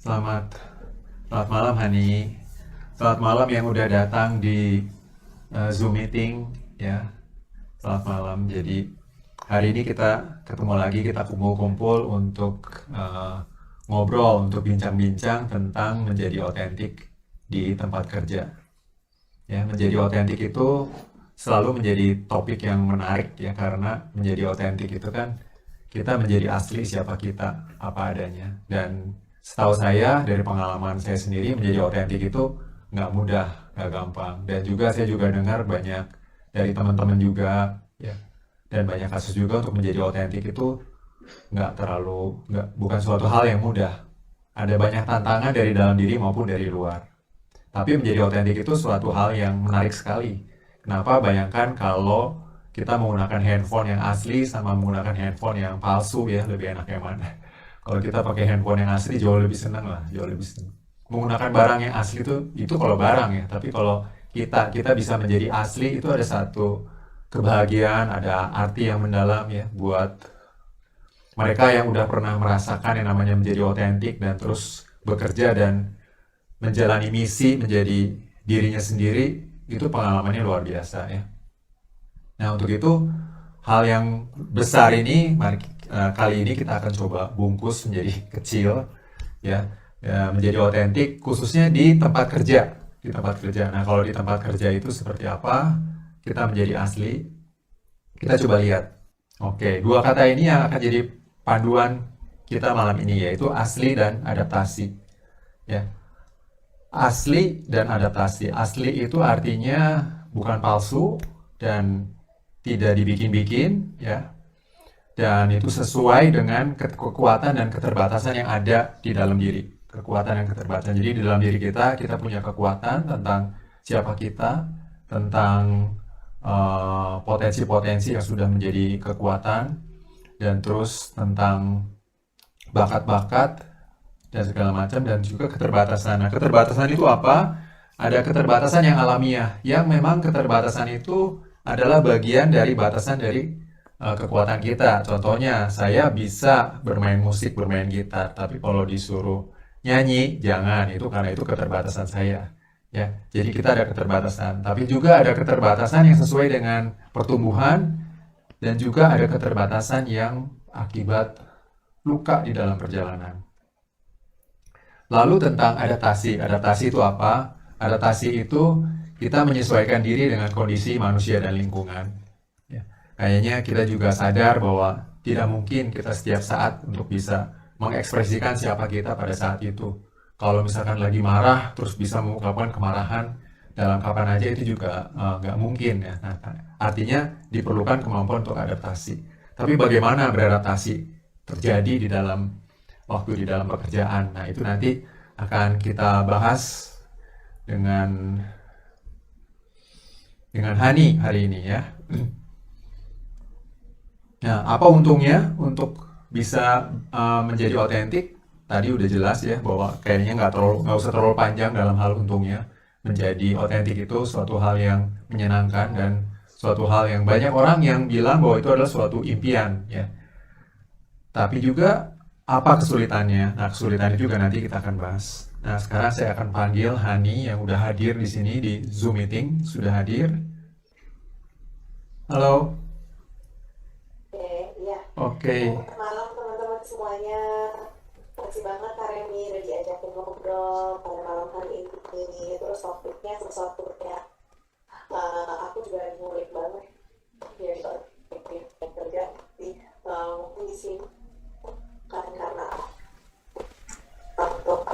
Selamat, selamat malam Hani. Selamat malam yang udah datang di Zoom meeting ya. Selamat malam. Jadi hari ini kita ketemu lagi, kita kumpul-kumpul untuk ngobrol, untuk bincang-bincang tentang menjadi otentik di tempat kerja. Ya, menjadi otentik itu selalu menjadi topik yang menarik ya, karena menjadi otentik itu kan kita menjadi asli siapa kita, apa adanya. Dan setahu saya dari pengalaman saya sendiri, menjadi otentik itu nggak mudah, nggak gampang. Dan juga saya juga dengar banyak dari teman-teman juga ya, dan banyak kasus juga untuk menjadi otentik itu bukan suatu hal yang mudah. Ada banyak tantangan dari dalam diri maupun dari luar. Tapi menjadi otentik itu suatu hal yang menarik sekali. Kenapa? Bayangkan kalau kita menggunakan handphone yang asli sama menggunakan handphone yang palsu ya, lebih enak yang mana? Kalau kita pakai handphone yang asli jauh lebih senang lah, jauh lebih senang. Menggunakan barang yang asli itu kalau barang ya, tapi kalau kita bisa menjadi asli itu ada satu kebahagiaan, ada arti yang mendalam ya buat mereka yang udah pernah merasakan yang namanya menjadi otentik dan terus bekerja dan menjalani misi menjadi dirinya sendiri, itu pengalamannya luar biasa ya. Nah untuk itu hal yang besar ini kali ini kita akan coba bungkus menjadi kecil ya, menjadi otentik khususnya di tempat kerja, di tempat kerja. Nah kalau di tempat kerja itu seperti apa kita menjadi asli, kita coba lihat. Oke, dua kata ini yang akan jadi panduan kita malam ini, yaitu asli dan adaptasi ya. Asli dan adaptasi. Asli itu artinya bukan palsu dan tidak dibikin-bikin ya. Dan itu sesuai dengan kekuatan dan keterbatasan yang ada di dalam diri. Kekuatan dan keterbatasan. Jadi di dalam diri kita punya kekuatan tentang siapa kita, tentang potensi-potensi yang sudah menjadi kekuatan, dan terus tentang bakat-bakat dan segala macam, dan juga keterbatasan. Nah, keterbatasan itu apa? Ada keterbatasan yang alamiah, yang memang keterbatasan itu adalah bagian dari batasan dari kekuatan kita. Contohnya, saya bisa bermain musik, bermain gitar, tapi kalau disuruh nyanyi, jangan. Itu karena itu keterbatasan saya. Ya, jadi kita ada keterbatasan, tapi juga ada keterbatasan yang sesuai dengan pertumbuhan, dan juga ada keterbatasan yang akibat luka di dalam perjalanan. Lalu tentang adaptasi. Adaptasi itu apa? Adaptasi itu kita menyesuaikan diri dengan kondisi manusia dan lingkungan. Ya. Kayaknya kita juga sadar bahwa tidak mungkin kita setiap saat untuk bisa mengekspresikan siapa kita pada saat itu. Kalau misalkan lagi marah, terus bisa mengungkapkan kemarahan dalam kapan aja, itu juga nggak mungkin ya. Nah, artinya diperlukan kemampuan untuk adaptasi. Tapi bagaimana beradaptasi terjadi di dalam waktu di dalam pekerjaan. Nah, itu nanti akan kita bahas dengan Hani hari ini ya. Nah, apa untungnya untuk bisa menjadi otentik? Tadi udah jelas ya bahwa kayaknya nggak usah terlalu panjang dalam hal untungnya. Menjadi otentik itu suatu hal yang menyenangkan dan suatu hal yang banyak orang yang bilang bahwa itu adalah suatu impian ya. Tapi juga apa kesulitannya? Nah, kesulitannya juga nanti kita akan bahas. Nah, sekarang saya akan panggil Hani yang udah hadir di sini di Zoom meeting. Sudah hadir? Halo? Oke, iya. Oke. Selamat malam teman-teman semuanya. Makasih banget Kak Remi udah diajakin ngobrol pada malam hari ini. Terus topiknya sesuatu ya. Aku juga lagi ngulik banget. Jadi kerja di mungkin di sini kan karena untuk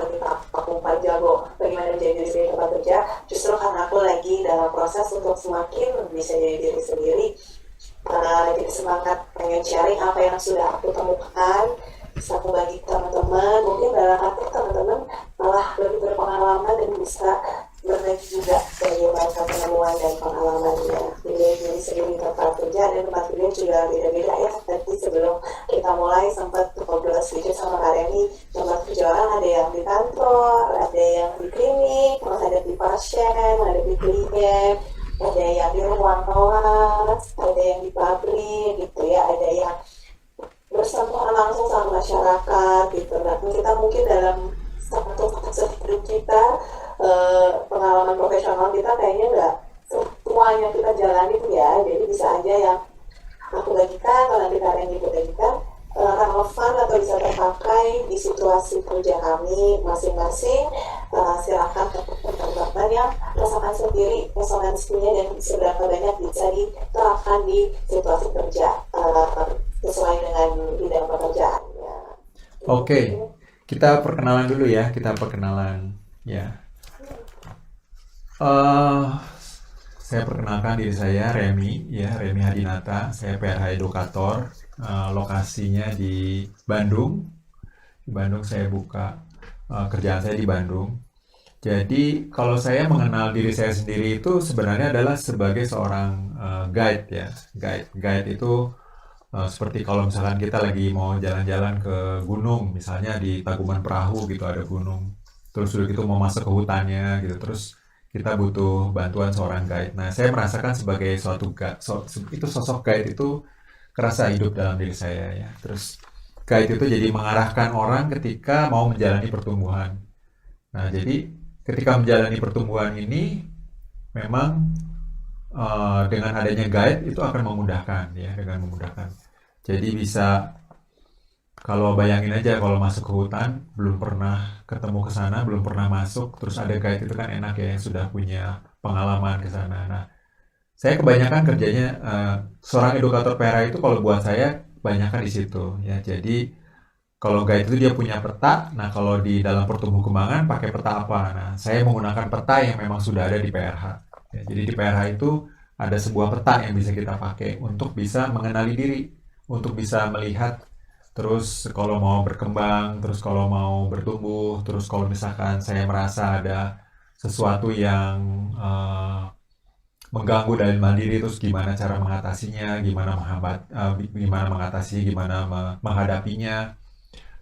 aku paling jago bagaimana menjadi diri sendiri tempat kerja, justru karena aku lagi dalam proses untuk semakin bisa jadi diri sendiri. Jadi semangat pengen sharing apa yang sudah aku temukan, bisa aku bagi ke teman-teman. Mungkin barangkali teman-teman malah lebih berpengalaman dan bisa berbagi juga bagaimana penemuan dan pengalamannya menjadi diri sendiri tempat kerja. Dan tempat kerja juga beda-beda ya. Tadi sebelum kita mulai sempat ngobrol sedikit sama Kak Remi, tempat kerja orang ada yang di kantor, ada yang di klinik, ada di pasien, ada di klien, ada yang di ruang kelas, ada yang di pabrik gitu ya, ada yang bersentuhan langsung sama masyarakat gitu. Nah, kita mungkin dalam hidup kita, pengalaman profesional kita kayaknya nggak semuanya kita jalani tuh ya. Jadi bisa aja yang aku bagikan, kalau nanti kalian ibu bagikan, relevan atau bisa terpakai di situasi kerja kami masing-masing. Silakan teman-teman yang rasakan sendiri resonansinya dan seberapa banyak bisa diterapkan di situasi kerja sesuai dengan bidang pekerjaannya. Oke, kita perkenalan dulu ya, kita perkenalan ya. Eh, saya perkenalkan diri saya Remy ya, Remy Hadinata. Saya PRH Edukator. Lokasinya di Bandung. Di Bandung saya buka kerjaan saya di Bandung. Jadi kalau saya mengenal diri saya sendiri itu sebenarnya adalah sebagai seorang guide ya. Guide itu seperti kalau misalkan kita lagi mau jalan-jalan ke gunung, misalnya di Tagumon Perahu gitu ada gunung. Terus udah gitu mau masuk ke hutannya gitu. Terus kita butuh bantuan seorang guide. Nah, saya merasakan sebagai suatu guide, itu sosok guide itu kerasa hidup dalam diri saya ya. Terus guide itu jadi mengarahkan orang ketika mau menjalani pertumbuhan. Nah, jadi ketika menjalani pertumbuhan ini memang dengan adanya guide itu akan memudahkan ya, dengan memudahkan. Jadi bisa kalau bayangin aja kalau masuk ke hutan, belum pernah ketemu ke sana, belum pernah masuk, terus ada guide itu kan enak ya yang sudah punya pengalaman ke sana. Nah, saya kebanyakan kerjanya seorang edukator PRA itu kalau buat saya kebanyakan di situ ya. Jadi kalau guide itu dia punya peta. Nah, kalau di dalam pertumbuh kembangan pakai peta apa? Nah, saya menggunakan peta yang memang sudah ada di PRH. Ya, jadi di PRH itu ada sebuah peta yang bisa kita pakai untuk bisa mengenali diri, untuk bisa melihat terus kalau mau berkembang, terus kalau mau bertumbuh, terus kalau misalkan saya merasa ada sesuatu yang mengganggu dalam mandiri, terus gimana cara mengatasinya, gimana menghadapinya,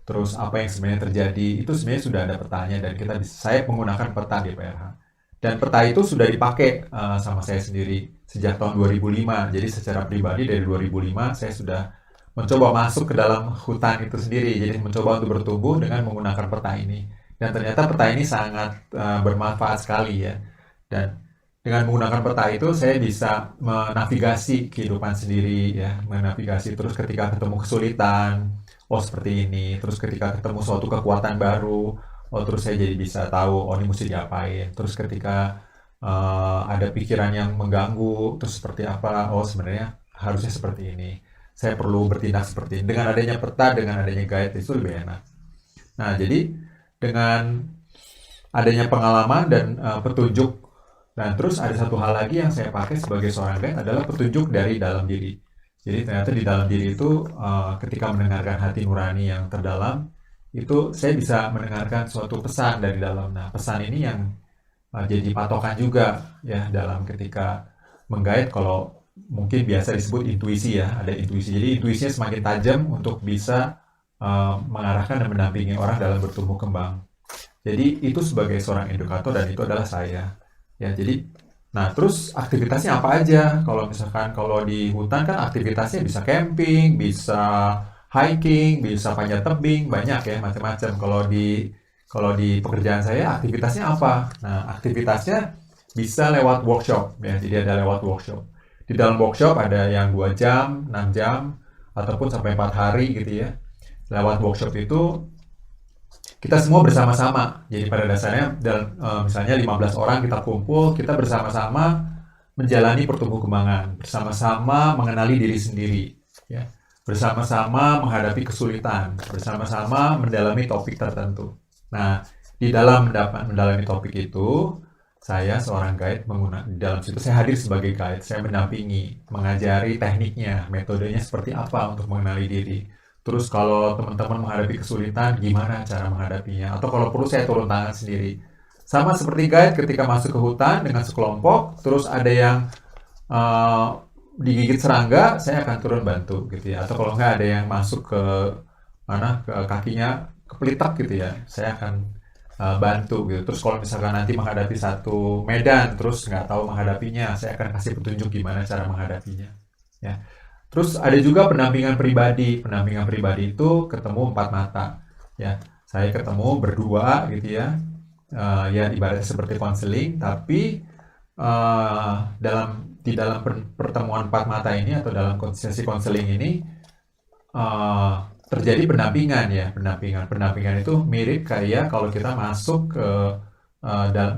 terus apa yang sebenarnya terjadi, itu sebenarnya sudah ada petanya dan saya menggunakan peta di PRH. Dan peta itu sudah dipakai sama saya sendiri sejak tahun 2005. Jadi secara pribadi dari 2005 saya sudah mencoba masuk ke dalam hutan itu sendiri. Jadi mencoba untuk bertumbuh dengan menggunakan peta ini. Dan ternyata peta ini sangat bermanfaat sekali ya. Dan dengan menggunakan peta itu saya bisa menavigasi kehidupan sendiri ya, menavigasi terus ketika ketemu kesulitan, oh seperti ini, terus ketika ketemu suatu kekuatan baru, oh terus saya jadi bisa tahu, oh ini mesti diapain, terus ketika ada pikiran yang mengganggu, terus seperti apa, oh sebenarnya harusnya seperti ini, saya perlu bertindak seperti ini. Dengan adanya peta, dengan adanya guide itu lebih enak. Nah, jadi dengan adanya pengalaman dan petunjuk. Dan terus ada satu hal lagi yang saya pakai sebagai seorang guide adalah petunjuk dari dalam diri. Jadi ternyata di dalam diri itu ketika mendengarkan hati nurani yang terdalam, itu saya bisa mendengarkan suatu pesan dari dalam. Nah, pesan ini yang jadi patokan juga ya dalam ketika menggait. Kalau mungkin biasa disebut intuisi ya, ada intuisi. Jadi intuisinya semakin tajam untuk bisa mengarahkan dan mendampingi orang dalam bertumbuh kembang. Jadi itu sebagai seorang edukator dan itu adalah saya. Ya, jadi nah terus aktivitasnya apa aja? Kalau misalkan kalau di hutan kan aktivitasnya bisa camping, bisa hiking, bisa panjat tebing, banyak ya macam-macam. Kalau di pekerjaan saya aktivitasnya apa? Nah, aktivitasnya bisa lewat workshop ya. Jadi ada lewat workshop. Di dalam workshop ada yang 2 jam, 6 jam ataupun sampai 4 hari gitu ya. Lewat workshop itu kita semua bersama-sama. Jadi pada dasarnya dalam misalnya 15 orang kita kumpul, kita bersama-sama menjalani pertumbuh kembangan, bersama-sama mengenali diri sendiri, ya. Bersama-sama menghadapi kesulitan, bersama-sama mendalami topik tertentu. Nah, di dalam mendalami topik itu, saya seorang guide di dalam situ saya hadir sebagai guide, saya mendampingi, mengajari tekniknya, metodenya seperti apa untuk mengenali diri. Terus kalau teman-teman menghadapi kesulitan, gimana cara menghadapinya? Atau kalau perlu saya turun tangan sendiri. Sama seperti guide ketika masuk ke hutan dengan sekelompok, terus ada yang digigit serangga, saya akan turun bantu gitu ya. Atau kalau nggak ada yang masuk ke kakinya kepelitak gitu ya, saya akan bantu gitu. Terus kalau misalkan nanti menghadapi satu medan, terus nggak tahu menghadapinya, saya akan kasih petunjuk gimana cara menghadapinya. Ya. Terus ada juga pendampingan pribadi. Pendampingan pribadi itu ketemu 4 mata. Ya, saya ketemu berdua gitu ya. ya ibaratnya seperti konseling, tapi di dalam pertemuan empat mata ini atau dalam sesi konseling ini eh, terjadi pendampingan ya, pendampingan itu mirip kayak kalau kita masuk ke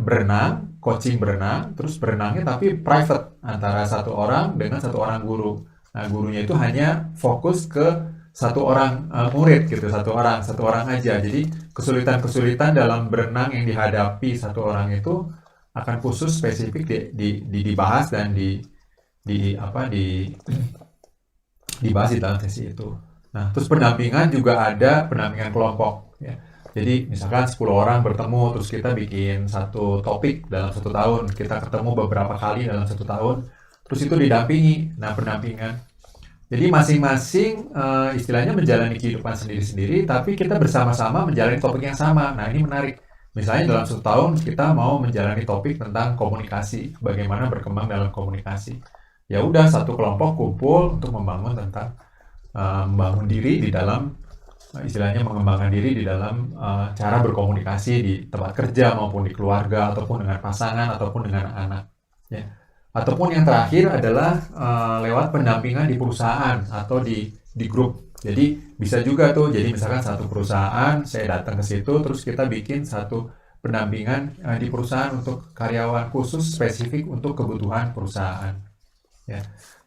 berenang, coaching berenang, terus berenangnya tapi private antara satu orang dengan satu orang guru. Nah, gurunya itu hanya fokus ke satu orang murid gitu, satu orang aja. Jadi kesulitan-kesulitan dalam berenang yang dihadapi satu orang itu akan khusus spesifik dibahas dan di apa dibahas di dalam sesi itu. Nah, terus pendampingan juga ada pendampingan kelompok ya. Jadi misalkan 10 orang bertemu, terus kita bikin satu topik dalam satu tahun, kita ketemu beberapa kali dalam satu tahun, terus itu didampingi. Nah, pendampingan. Jadi masing-masing istilahnya menjalani kehidupan sendiri-sendiri, tapi kita bersama-sama menjalani topik yang sama. Nah, ini menarik. Misalnya dalam satu tahun kita mau menjalani topik tentang komunikasi, bagaimana berkembang dalam komunikasi. Ya udah, satu kelompok kumpul untuk membangun tentang membangun diri di dalam istilahnya mengembangkan diri di dalam cara berkomunikasi di tempat kerja maupun di keluarga ataupun dengan pasangan ataupun dengan anak ya. Ataupun yang terakhir adalah lewat pendampingan di perusahaan atau di grup. Jadi bisa juga tuh, jadi misalkan satu perusahaan saya datang ke situ terus kita bikin satu pendampingan di perusahaan untuk karyawan khusus spesifik untuk kebutuhan perusahaan ya.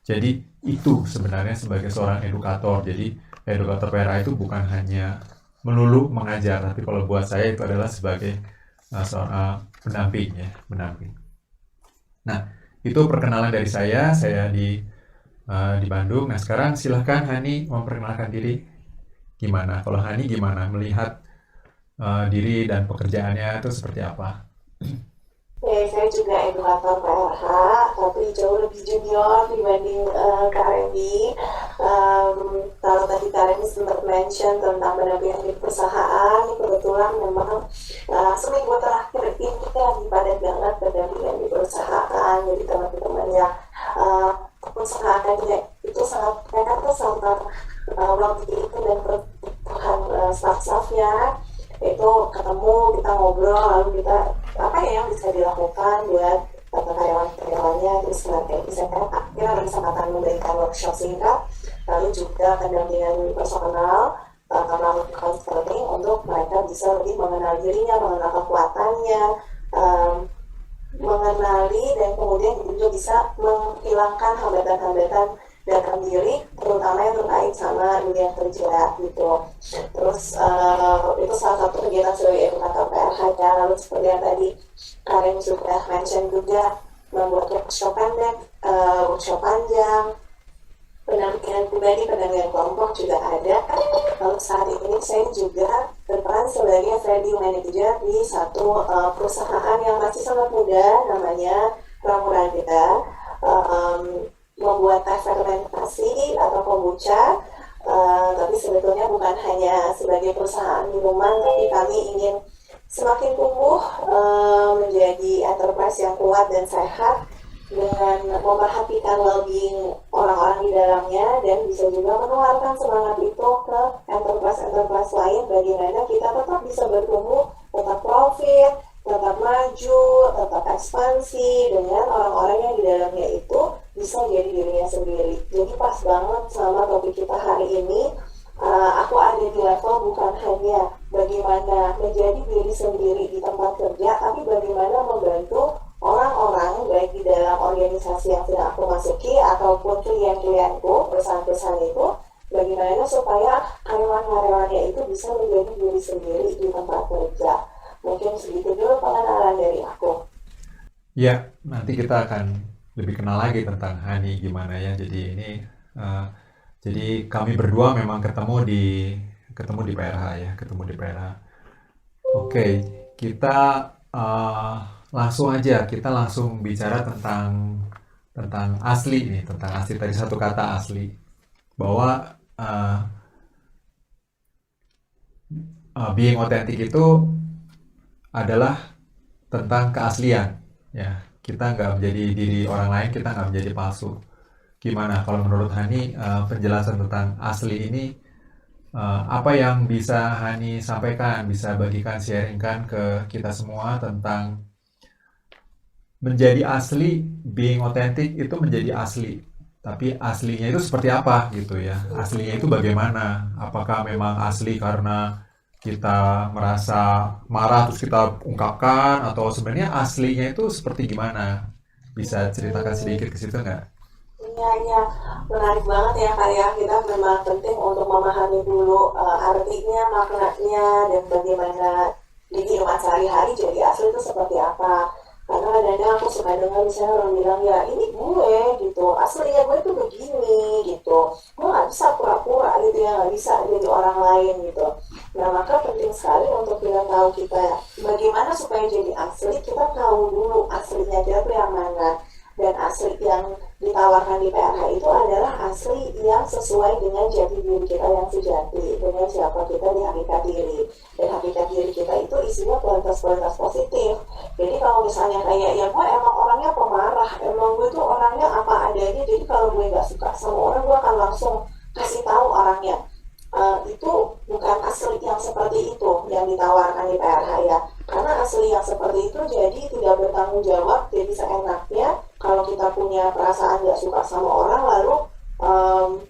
Jadi itu sebenarnya sebagai seorang edukator. Jadi edukator PRA itu bukan hanya melulu mengajar, tapi kalau buat saya itu adalah sebagai seorang pendamping ya, pendamping. Nah, itu perkenalan dari saya di Bandung. Nah, sekarang silahkan Hani memperkenalkan diri. Gimana? Kalau Hani gimana melihat diri dan pekerjaannya itu seperti apa? Oke, saya juga edukator PRH, tapi jauh lebih junior dibanding Kak Remi. Kalau tadi Kak Remi sempat mention tentang pendampingan di perusahaan, kebetulan memang seminggu terakhir ini lagi padat banget pendampingan di perusahaan. Jadi teman-teman yang perusahaannya itu sangat mereka tuh sangat waktu itu dan kebutuhan staff-staffnya itu ketemu, kita ngobrol, lalu kita apa ya yang bisa dilakukan buat karyawan-karyawannya, terus nanti misalkan akhirnya ada kesempatan memberikan workshop singkat, lalu juga pendampingan personal karena counseling untuk mereka bisa lebih mengenal dirinya, mengenal kekuatannya, mengenali dan kemudian juga bisa menghilangkan hambatan-hambatan dalam diri, terutama yang terkait sama dunia kerja gitu. Terus itu salah satu kegiatan sebagai edukator PRH ya. Lalu seperti yang tadi Karen sudah mention juga, membuat workshop pendek, workshop panjang, pendampingan pribadi, pendampingan kelompok juga ada. Lalu saat ini saya juga berperan sebagai value manager di satu perusahaan yang masih sangat muda, namanya Ramuraga, membuat teh fermentasi atau kombucha, tapi sebetulnya bukan hanya sebagai perusahaan minuman, tapi kami ingin semakin tumbuh menjadi enterprise yang kuat dan sehat dengan memperhatikan well-being orang-orang di dalamnya, dan bisa juga menularkan semangat itu ke enterprise-enterprise lain, bagaimana kita tetap bisa bertumbuh, tetap profit, tetap maju, tetap ekspansi dengan orang-orang yang di dalamnya itu bisa jadi dirinya sendiri. Jadi pas banget sama topik kita hari ini. Aku ada di level bukan hanya bagaimana menjadi diri sendiri di tempat kerja, tapi bagaimana membantu orang-orang baik di dalam organisasi yang sedang aku masuki ataupun klien-klienku, perusahaan-perusahaan itu, bagaimana supaya karyawan-karyawannya itu bisa menjadi diri sendiri di tempat kerja. Mungkin segitu dulu pengenalan dari aku. Ya, nanti kita akan lebih kenal lagi tentang Hani gimana ya. Jadi kami berdua memang ketemu di PRH ya, ketemu di PRH. Oke, kita kita langsung bicara tentang asli nih, tentang asli tadi satu kata asli, bahwa being authentic itu adalah tentang keaslian ya. Kita nggak menjadi diri orang lain, kita nggak menjadi palsu. Gimana kalau menurut Hani penjelasan tentang asli ini Apa yang bisa Hani sampaikan, bisa bagikan, sharingkan ke kita semua tentang menjadi asli, being authentic itu menjadi asli. Tapi aslinya itu seperti apa gitu ya? Aslinya itu bagaimana? Apakah memang asli karena kita merasa marah terus kita ungkapkan, atau sebenarnya aslinya itu seperti gimana? Bisa ceritakan Hmm. sedikit ke situ nggak? Iya, iya, menarik banget ya Kak ya. Kita memang penting untuk memahami dulu artinya, maknanya, dan bagaimana di kehidupan sehari-hari jadi asli itu seperti apa. Karena kadang-kadang aku suka dengar misalnya orang bilang, ya ini gue gitu, aslinya gue tuh begini gitu. Gue nggak bisa pura-pura gitu ya, nggak bisa jadi orang lain gitu. Nah maka penting sekali untuk kita tahu kita bagaimana supaya jadi asli, kita tahu dulu aslinya kita tuh yang mana. Dan asli yang ditawarkan di PRH itu adalah asli yang sesuai dengan jati diri kita yang sejati, dengan siapa kita di hakikat diri. Dan hakikat diri kita itu isinya kualitas-kualitas positif. Jadi kalau misalnya kayak, ya gue emang orangnya pemarah, emang gue tuh orangnya apa adanya, jadi kalau gue gak suka sama orang, gue akan langsung kasih tahu orangnya. Itu bukan asli yang seperti itu yang ditawarkan di PRH ya. Karena asli yang seperti itu jadi tidak bertanggung jawab, jadi seenaknya kalau kita punya perasaan gak suka sama orang lalu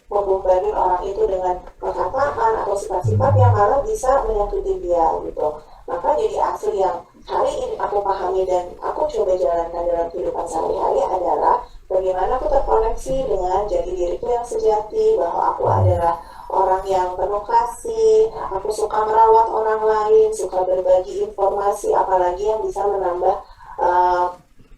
membombardir orang itu dengan perkataan atau sifat-sifat yang malah bisa menyakiti dia gitu. Maka jadi asli yang hari ini aku pahami dan aku coba jalankan dalam kehidupan sehari-hari adalah bagaimana aku terkoneksi dengan jati diriku yang sejati, bahwa aku adalah orang yang penuh kasih, aku suka merawat orang lain, suka berbagi informasi, apalagi yang bisa menambah uh,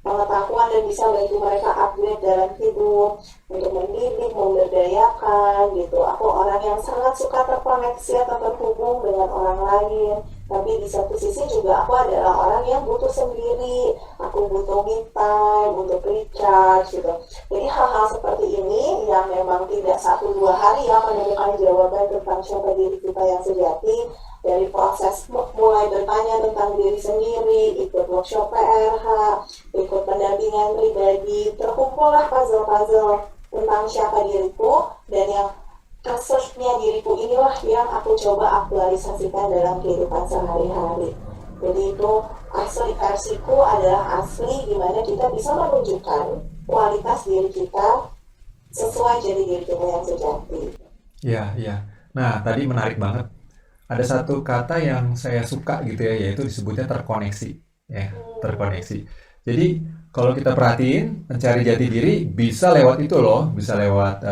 pengetahuan dan bisa bantu mereka upgrade dalam hidup, untuk mendidik, memberdayakan gitu. Aku orang yang sangat suka terkoneksi atau terhubung dengan orang lain, tapi di satu sisi juga aku adalah orang yang butuh sendiri, aku butuh me time, butuh recharge gitu. Jadi hal-hal seperti ini yang memang tidak 1-2 hari ya menemukan jawaban tentang siapa diri kita yang sejati, dari proses mulai bertanya tentang diri sendiri, ikut workshop PRH, ikut pendampingan pribadi, terkumpullah puzzle-puzzle tentang siapa diriku, dan yang aslinya diriku inilah yang aku coba aktualisasikan dalam kehidupan sehari-hari. Jadi itu asli versiku adalah asli gimana kita bisa menunjukkan kualitas diri kita sesuai jadi diri kita yang sejati. Iya, iya. Nah, tadi menarik banget. Ada satu kata yang saya suka gitu ya, yaitu disebutnya terkoneksi. Ya, Hmm. terkoneksi. Jadi, kalau kita perhatiin, mencari jati diri bisa lewat itu loh, bisa lewat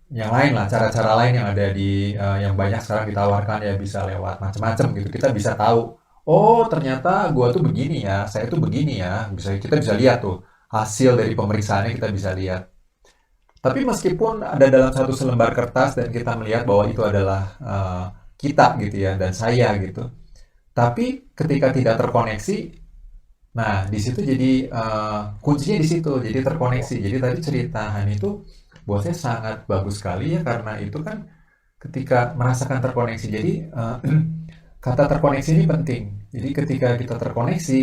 yang lain lah, cara-cara lain yang ada di yang banyak sekarang ditawarkan ya, bisa lewat macam-macam gitu. Kita bisa tahu, oh ternyata gua tuh begini ya, saya tuh begini ya. Kita bisa lihat tuh hasil dari pemeriksaannya, kita bisa lihat. Tapi meskipun ada dalam satu selembar kertas dan kita melihat bahwa itu adalah kita gitu ya, dan saya gitu. Tapi ketika tidak terkoneksi, nah di situ jadi kuncinya di situ, jadi terkoneksi. Jadi tadi cerita Hani itu buat saya sangat bagus sekali ya, karena itu kan ketika merasakan terkoneksi. Jadi kata terkoneksi ini penting. Jadi ketika kita terkoneksi,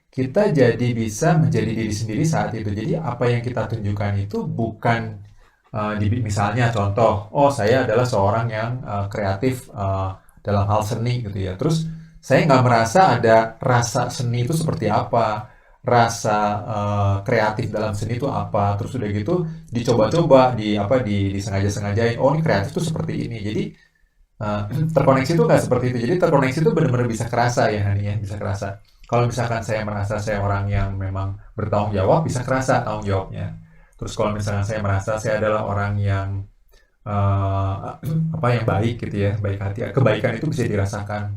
kita jadi bisa menjadi diri sendiri saat itu. Jadi apa yang kita tunjukkan itu bukan misalnya contoh, oh saya adalah seorang yang kreatif dalam hal seni gitu ya. Terus saya nggak merasa ada rasa seni itu seperti apa, rasa kreatif dalam seni itu apa. Terus udah gitu dicoba-coba, disengaja-sengajain. Oh ini kreatif tuh seperti ini. Jadi uh, terkoneksi itu nggak seperti itu. Jadi terkoneksi itu benar-benar bisa kerasa ya Hani ya, bisa kerasa. Kalau misalkan saya merasa saya orang yang memang bertanggung jawab, bisa kerasa tanggung jawabnya. Terus kalau misalkan saya merasa saya adalah orang yang eh, apa yang baik gitu ya, baik hati, kebaikan itu bisa dirasakan.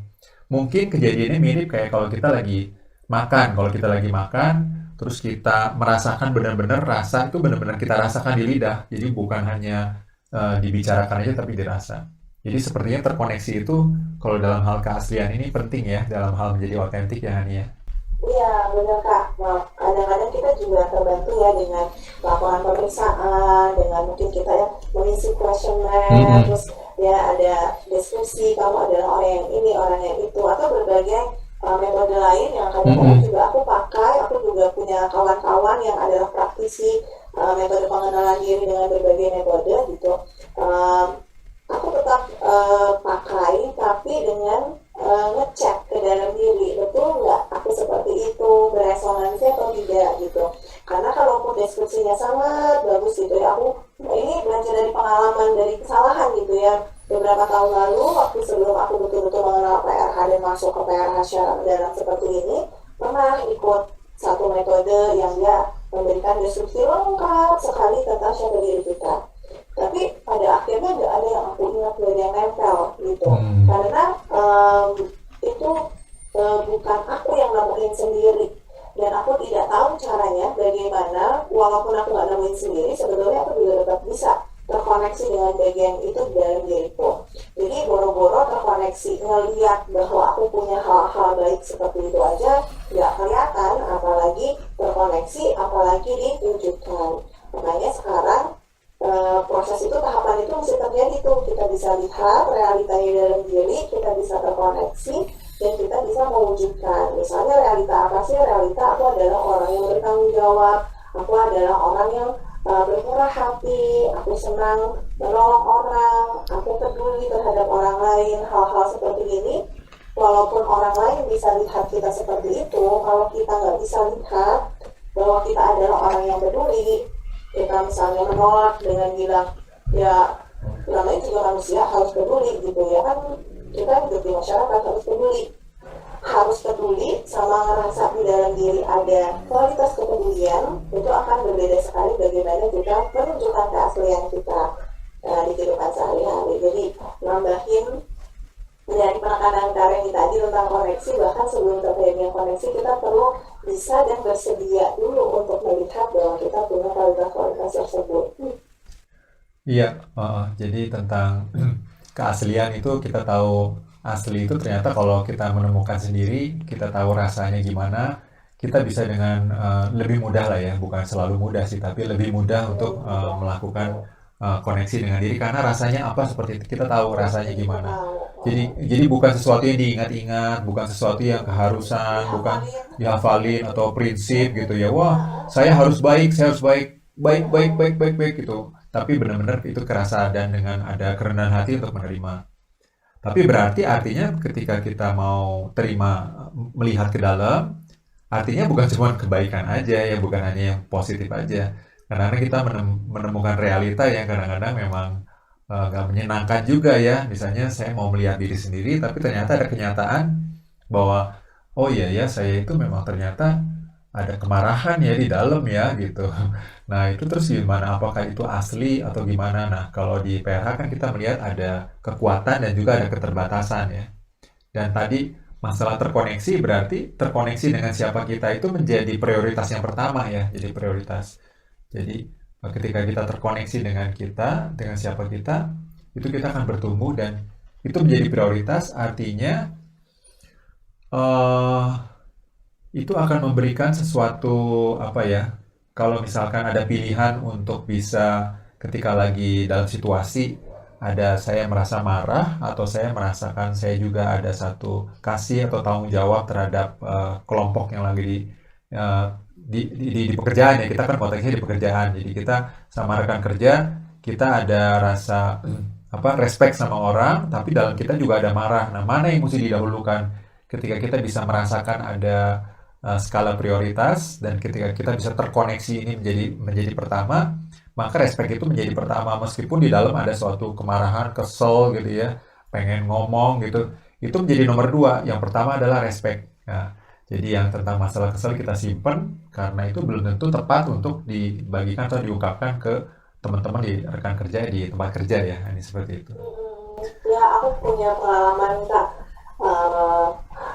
Mungkin kejadiannya mirip kayak kalau kita lagi makan. Kalau kita lagi makan, terus kita merasakan benar-benar rasa itu benar-benar kita rasakan di lidah. Jadi bukan hanya dibicarakan aja tapi dirasa. Jadi sepertinya terkoneksi itu kalau dalam hal keaslian ini penting ya, dalam hal menjadi otentik ya Hani ya. Iya, benar Kak. Nah, kadang-kadang kita juga terbantu ya dengan laporan pemeriksaan, dengan mungkin kita ya mengisi kuesioner, Mm-mm. terus ya ada diskusi, kamu adalah orang yang ini, orang yang itu, atau berbagai metode lain yang kadang-kadang Mm-mm. juga aku pakai. Aku juga punya kawan-kawan yang adalah praktisi metode pengenalan diri dengan berbagai metode gitu. Um, aku tetap pakai, tapi dengan ngecek ke dalam diri, betul nggak aku seperti itu, beresonansi atau tidak gitu. Karena kalaupun deskripsinya sangat bagus gitu ya, aku ini belajar dari pengalaman, dari kesalahan gitu ya. Beberapa tahun lalu, waktu sebelum aku betul-betul mengenal PRH dan masuk ke PRH secara mendalam seperti ini, pernah ikut satu metode yang dia memberikan deskripsi lengkap sekali tentang siapa diri kita. Tapi pada akhirnya nggak ada yang aku ingat, nggak ada yang nempel gitu. Karena itu bukan aku yang nemuin sendiri. Dan aku tidak tahu caranya bagaimana, walaupun aku nggak nemuin sendiri, sebetulnya aku juga tetap bisa terkoneksi dengan bagian itu di dalam diriku. Jadi boro-boro terkoneksi, ngeliat bahwa aku punya hal-hal baik seperti itu aja nggak kelihatan, apalagi terkoneksi, apalagi diwujudkan. Makanya sekarang proses itu, tahapan itu mesti terjadi tuh. Kita bisa lihat realitanya dalam diri, kita bisa terkoneksi, dan kita bisa mewujudkan. Misalnya realita apa sih? Realita aku adalah orang yang bertanggung jawab, aku adalah orang yang bermurah hati, aku senang menolong orang, aku peduli terhadap orang lain, hal-hal seperti ini. Walaupun orang lain bisa lihat kita seperti itu, kalau kita nggak bisa lihat bahwa kita adalah orang yang peduli, kita misalnya menolak dengan bilang, ya namanya juga manusia harus peduli gitu ya kan, kita hidup di masyarakat harus peduli sama ngerasa di dalam diri ada kualitas kepedulian, itu akan berbeda sekali bagaimana kita menunjukkan keaslian kita di kehidupan sehari-hari. Jadi nambahin dari penekanan Karen tadi tentang koneksi, bahkan sebelum terjadinya koneksi kita perlu bisa dan bersedia dulu untuk melihat bahwa kita punya kualitas-kualitas tersebut. Iya, jadi tentang keaslian itu kita tahu asli itu ternyata kalau kita menemukan sendiri, kita tahu rasanya gimana, kita bisa dengan lebih mudah lah ya, bukan selalu mudah sih, tapi lebih mudah untuk melakukan koneksi dengan diri karena rasanya apa seperti itu, kita tahu rasanya gimana. Jadi bukan sesuatu yang diingat-ingat, bukan sesuatu yang keharusan, bukan dihafalin atau prinsip gitu ya. Wah, saya harus baik, baik gitu. Tapi benar-benar itu kerasa dan dengan ada kerendahan hati untuk menerima. Tapi berarti artinya ketika kita mau terima, melihat ke dalam, artinya bukan cuma kebaikan aja ya, bukan hanya yang positif aja. Karena kita menemukan realita yang kadang-kadang memang nggak menyenangkan juga ya. Misalnya saya mau melihat diri sendiri, tapi ternyata ada kenyataan bahwa oh iya ya saya itu memang ternyata ada kemarahan ya di dalam ya gitu. Nah itu terus gimana? Apakah itu asli atau gimana? Nah kalau di PRH kan kita melihat ada kekuatan dan juga ada keterbatasan ya. Dan tadi masalah terkoneksi berarti terkoneksi dengan siapa kita itu menjadi prioritas yang pertama ya. Jadi prioritas. Jadi ketika kita terkoneksi dengan siapa kita, itu kita akan bertumbuh dan itu menjadi prioritas. Artinya itu akan memberikan sesuatu apa ya? Kalau misalkan ada pilihan untuk bisa ketika lagi dalam situasi ada saya merasa marah atau saya merasakan saya juga ada satu kasih atau tanggung jawab terhadap kelompok yang lagi eh, di pekerjaan ya, kita kan konteksnya di pekerjaan, jadi kita sama rekan kerja kita ada rasa respect sama orang, tapi dalam kita juga ada marah. Nah mana yang mesti didahulukan? Ketika kita bisa merasakan ada skala prioritas dan ketika kita bisa terkoneksi ini menjadi pertama, maka respect itu menjadi pertama meskipun di dalam ada suatu kemarahan, kesel gitu ya, pengen ngomong gitu, itu menjadi nomor dua. Yang pertama adalah respect. Nah, jadi yang tentang masalah kesel kita simpan karena itu belum tentu tepat untuk dibagikan atau diungkapkan ke teman-teman di rekan kerja di tempat kerja ya. Ini seperti itu. Ya aku punya pengalaman Kak.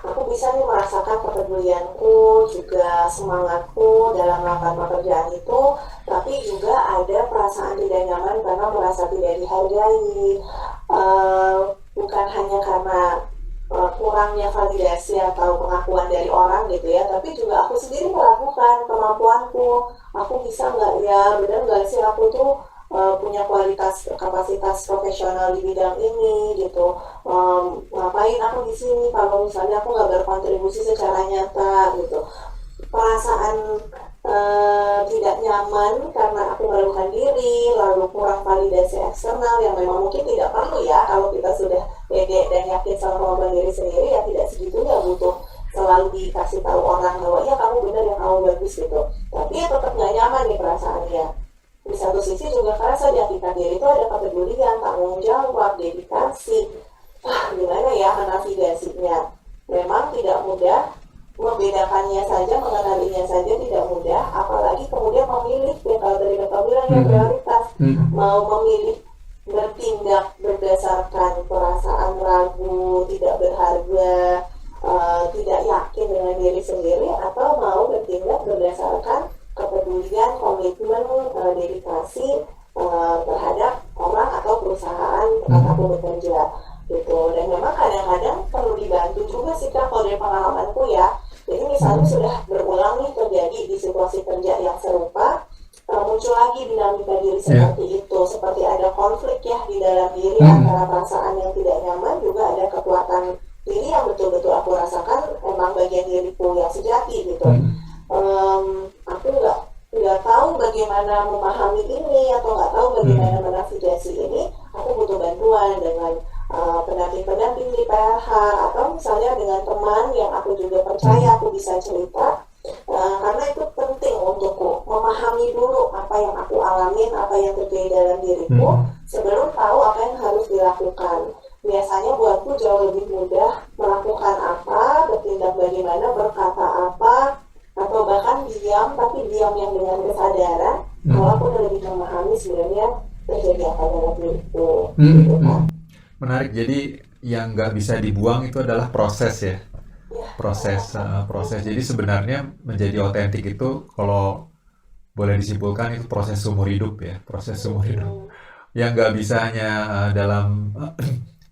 Aku bisa nih merasakan kepedulianku, juga semangatku dalam melakukan pekerjaan itu, tapi juga ada perasaan tidak nyaman karena merasa tidak dihargai, bukan hanya karena kurangnya validasi atau pengakuan dari orang gitu ya, tapi juga aku sendiri meragukan kemampuanku, aku bisa nggak ya, benar nggak sih aku tuh punya kapasitas profesional di bidang ini gitu. Ngapain aku di sini kalau misalnya aku nggak berkontribusi secara nyata gitu. perasaan tidak nyaman karena aku meragukan diri, lalu kurang validasi eksternal yang memang mungkin tidak perlu ya kalau kita sudah pede dan yakin sama kemampuan diri sendiri, ya tidak segitunya butuh selalu dikasih tahu orang bahwa ya kamu benar, ya kamu bagus gitu. Tapi ya tetap nggak nyaman nih perasaannya. Di satu sisi juga kerasa di hakikat diri itu ada kepedulian, tanggung jawab, dedikasi. Gimana ya navigasinya? Memang tidak mudah, membedakannya saja, mengenalinya saja tidak mudah, apalagi kemudian memilih, ya kalau dari Bapak bilang ya prioritas, mau memilih bertindak berdasarkan perasaan ragu, tidak berharga, tidak yakin dengan diri sendiri, atau mau bertindak berdasarkan kepedulian, komitmen, dedikasi terhadap orang atau perusahaan tempat aku bekerja gitu. Dan memang kadang-kadang perlu dibantu juga sih Kak, kalau dari pengalamanku ya. Jadi misalnya sudah berulang nih terjadi di situasi kerja yang serupa, muncul lagi dinamika diri seperti itu, seperti ada konflik ya di dalam diri antara perasaan yang tidak nyaman, juga ada kekuatan diri yang betul-betul aku rasakan emang bagian diriku yang sejati gitu. Aku nggak tahu bagaimana memahami ini, atau nggak tahu bagaimana menavigasi ini. Aku butuh bantuan dengan pendamping-pendamping di PLH, atau misalnya dengan teman yang aku juga percaya aku bisa cerita, karena itu penting untukku memahami dulu apa yang aku alamin, apa yang terjadi dalam diriku sebelum tahu apa yang harus dilakukan. Biasanya buatku jauh lebih mudah melakukan apa, bertindak bagaimana, berkata apa, atau bahkan diam, tapi diam yang dengan kesadaran kalau aku udah lebih memahami sebenarnya terjadi apa dalam diriku gitu kan. Menarik. Jadi yang nggak bisa dibuang itu adalah proses ya. Proses. Jadi sebenarnya menjadi otentik itu, kalau boleh disimpulkan, itu proses seumur hidup ya. Proses seumur hidup. Yang nggak bisa hanya dalam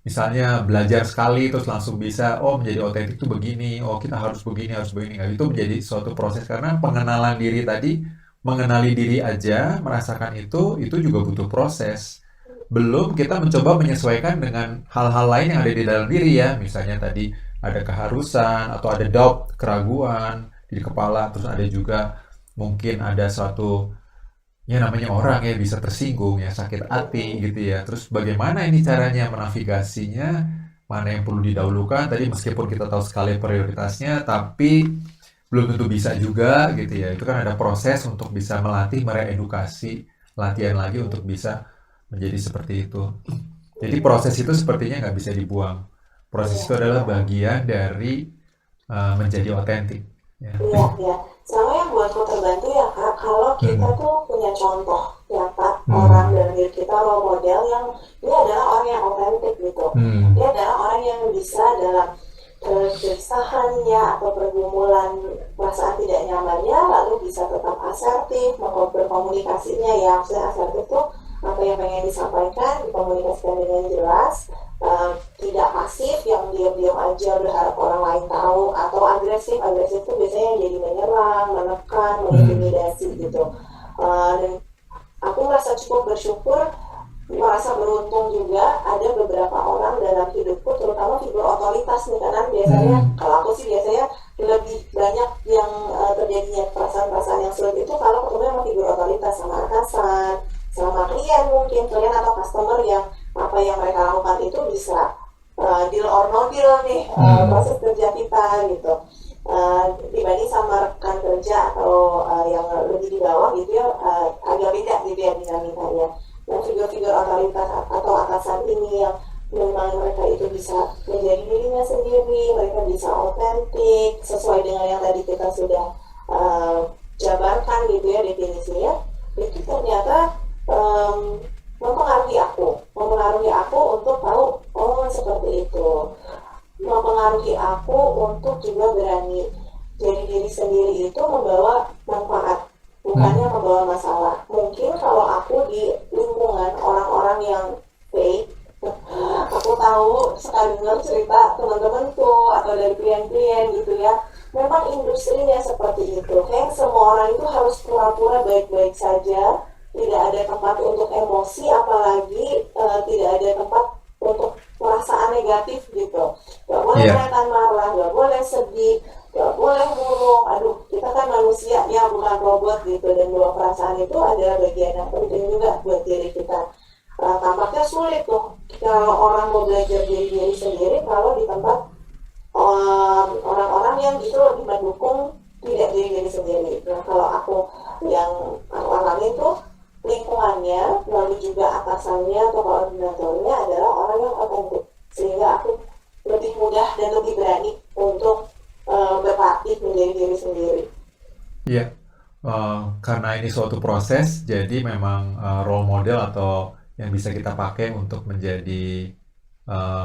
misalnya belajar sekali terus langsung bisa, oh menjadi otentik itu begini, oh kita harus begini, nggak. Itu menjadi suatu proses, karena pengenalan diri tadi, mengenali diri aja, merasakan itu juga butuh proses. Belum kita mencoba menyesuaikan dengan hal-hal lain yang ada di dalam diri ya. Misalnya tadi ada keharusan, atau ada doubt, keraguan di kepala, terus ada juga mungkin ada suatu, ya namanya orang ya bisa tersinggung ya, sakit hati gitu ya. Terus bagaimana ini caranya menavigasinya, mana yang perlu didahulukan tadi, meskipun kita tahu sekali prioritasnya, tapi belum tentu bisa juga gitu ya. Itu kan ada proses untuk bisa melatih, mereedukasi, latihan lagi untuk bisa menjadi seperti itu. Jadi proses itu sepertinya nggak bisa dibuang. Proses itu adalah bagian dari menjadi otentik. Ya. Iya. Sama yang buatku terbantu ya Kak, kalau kita tuh punya contoh nyata orang dari diri kita, role model yang dia adalah orang yang otentik gitu. Dia adalah orang yang bisa dalam kegelisahannya atau pergumulan perasaan tidak nyamannya, lalu bisa tetap asertif, berkomunikasinya ya. Maksudnya asertif tuh apa yang pengen disampaikan dikomunikasikan dengan jelas, tidak pasif yang diam-diam aja berharap orang lain tahu, atau agresif itu biasanya jadi menyerang, menekan, mengintimidasi gitu. Dan aku merasa cukup bersyukur, merasa beruntung juga ada beberapa orang dalam hidupku, terutama figur otoritas nih, karena biasanya kalau aku sih biasanya lebih banyak yang terjadinya perasaan-perasaan yang sulit itu kalau ketemu sama figur otoritas, sama atasan, sama klien atau customer yang apa yang mereka lakukan itu bisa deal or no deal nih, proses kerja kita gitu, dibanding sama rekan kerja atau yang lebih di bawah gitu ya, agak beda gitu ya dinamikanya. Dan figur-figur otoritas atau atasan ini yang memang mereka itu bisa menjadi dirinya sendiri, mereka bisa otentik sesuai dengan yang tadi kita sudah jabarkan gitu ya definisinya, itu ternyata mempengaruhi aku untuk tahu, oh seperti itu, mempengaruhi aku untuk juga berani jadi diri sendiri, itu membawa manfaat, bukannya membawa masalah. Mungkin kalau aku di lingkungan orang-orang yang fake, aku tahu sekali dengar cerita teman-temanku atau dari klien-klien gitu ya, memang industrinya seperti itu, kayak semua orang itu harus pura-pura baik-baik saja, tidak ada tempat untuk emosi, apalagi tidak ada tempat untuk perasaan negatif gitu. Gak boleh kelihatan marah, gak boleh sedih, gak boleh murung. Aduh, kita kan manusia ya, bukan robot gitu, dan bahwa perasaan itu ada bagian yang penting juga buat diri kita. Tampaknya sulit tuh kalau orang mau belajar diri diri sendiri kalau di tempat orang-orang yang justru lebih mendukung tidak diri diri sendiri. Nah, kalau aku yang aku alami tuh lingkungannya, lalu juga atasannya atau koordinatornya adalah orang yang otentik, sehingga aku lebih mudah dan lebih berani untuk berlatih menjadi diri sendiri. Iya, karena ini suatu proses, jadi memang role model atau yang bisa kita pakai untuk menjadi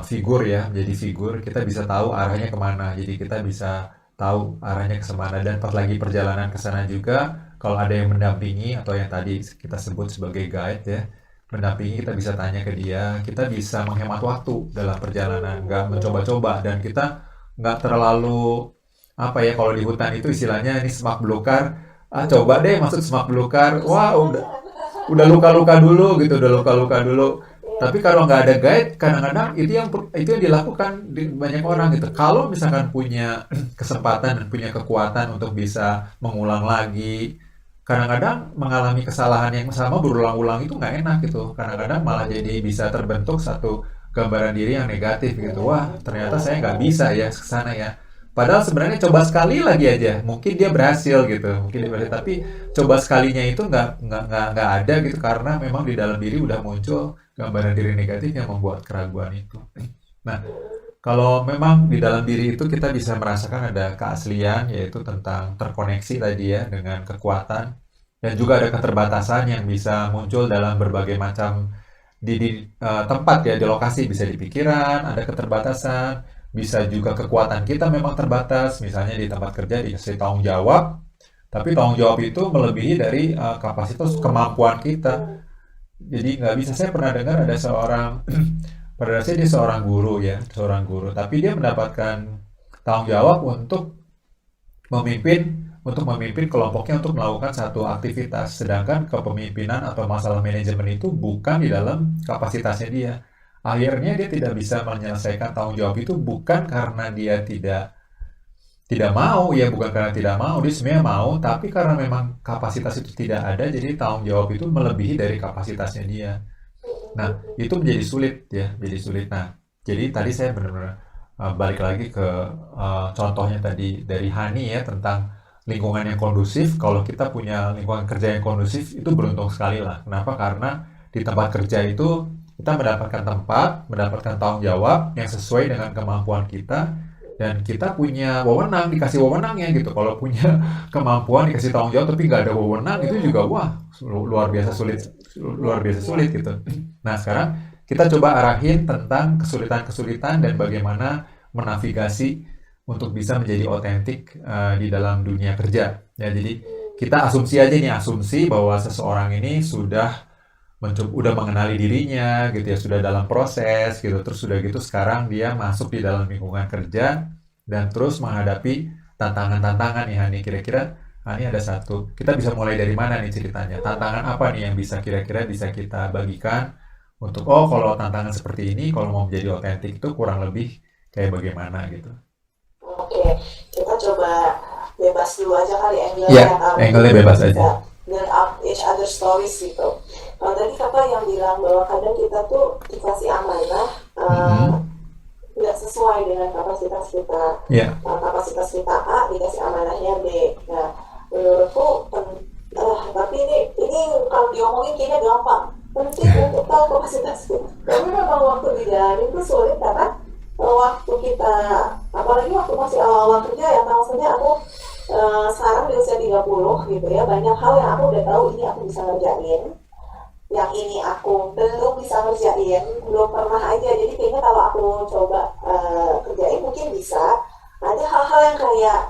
figur ya, menjadi figur, kita bisa tahu arahnya kemana. Jadi kita bisa tahu arahnya ke mana, dan pas lagi perjalanan ke sana juga, kalau ada yang mendampingi atau yang tadi kita sebut sebagai guide ya, mendampingi, kita bisa tanya ke dia, kita bisa menghemat waktu dalam perjalanan, nggak mencoba-coba, dan kita nggak terlalu apa ya, kalau di hutan itu istilahnya ini semak belukar, coba deh masuk semak belukar, wah udah luka-luka dulu gitu, udah luka-luka dulu. Tapi kalau nggak ada guide, kadang-kadang itu yang dilakukan di banyak orang gitu. Kalau misalkan punya kesempatan dan punya kekuatan untuk bisa mengulang lagi, kadang-kadang mengalami kesalahan yang sama berulang-ulang itu nggak enak gitu. Kadang-kadang malah jadi bisa terbentuk satu gambaran diri yang negatif gitu. Wah, ternyata saya nggak bisa ya ke sana ya. Padahal sebenarnya coba sekali lagi aja, mungkin dia berhasil gitu, mungkin dia berhasil. Tapi coba sekalinya itu nggak ada gitu, karena memang di dalam diri udah muncul gambaran diri negatif yang membuat keraguan itu. Nah, kalau memang di dalam diri itu kita bisa merasakan ada keaslian, yaitu tentang terkoneksi tadi ya dengan kekuatan, dan juga ada keterbatasan yang bisa muncul dalam berbagai macam tempat ya, di lokasi, bisa di pikiran, ada keterbatasan, bisa juga kekuatan kita memang terbatas, misalnya di tempat kerja dikasih tanggung jawab, tapi tanggung jawab itu melebihi dari kapasitas kemampuan kita. Jadi nggak bisa. Saya pernah dengar ada seorang pada dasarnya dia seorang guru ya, seorang guru, tapi dia mendapatkan tanggung jawab memimpin kelompoknya untuk melakukan satu aktivitas, sedangkan kepemimpinan atau masalah manajemen itu bukan di dalam kapasitasnya dia. Akhirnya dia tidak bisa menyelesaikan tanggung jawab itu, bukan karena dia tidak mau ya, bukan karena tidak mau, dia sebenarnya mau, tapi karena memang kapasitas itu tidak ada, jadi tanggung jawab itu melebihi dari kapasitasnya dia. Nah, itu menjadi sulit ya, jadi sulit. Nah, jadi tadi saya benar-benar balik lagi ke contohnya tadi dari Hani ya, tentang lingkungan yang kondusif. Kalau kita punya lingkungan kerja yang kondusif, itu beruntung sekali lah. Kenapa? Karena di tempat kerja itu kita mendapatkan tanggung jawab yang sesuai dengan kemampuan kita, dan kita punya wewenang, dikasih wewenangnya gitu. Kalau punya kemampuan dikasih tanggung jawab tapi nggak ada wewenang, itu juga wah luar biasa sulit gitu. Nah, sekarang kita coba arahin tentang kesulitan-kesulitan dan bagaimana menavigasi untuk bisa menjadi otentik di dalam dunia kerja. Ya, jadi kita asumsi bahwa seseorang ini udah mengenali dirinya gitu ya, sudah dalam proses gitu, terus sudah gitu sekarang dia masuk di dalam lingkungan kerja dan terus menghadapi tantangan-tantangan nih Hani. Kira-kira Hani ada satu, kita bisa mulai dari mana nih ceritanya, tantangan apa nih yang kira-kira bisa kita bagikan untuk kalau tantangan seperti ini, kalau mau menjadi otentik itu kurang lebih kayak bagaimana gitu. Oke, kita coba bebas dulu aja kali angle-nya. Iya, angle-nya bebas aja. Dan up each other stories gitu. Kalau tadi Kakak yang bilang bahwa kadang kita tuh dikasih amanah nggak sesuai dengan kapasitas kita. Yeah. Kapasitas kita A, dikasih amanahnya B. Nah, menurutku tapi ini kalau diomongin kayaknya gampang. Penting untuk tahu kapasitas kita. Tapi memang waktu di dalam itu sulit, karena waktu kita, apalagi waktu masih awal-awal kerja ya, maksudnya aku sekarang di usia 30 gitu ya, banyak hal yang aku udah tahu ini aku bisa ngerjain, yang ini aku belum bisa ngerjain, belum pernah aja. Jadi kayaknya kalau aku coba kerjain mungkin bisa. Ada hal-hal yang kayak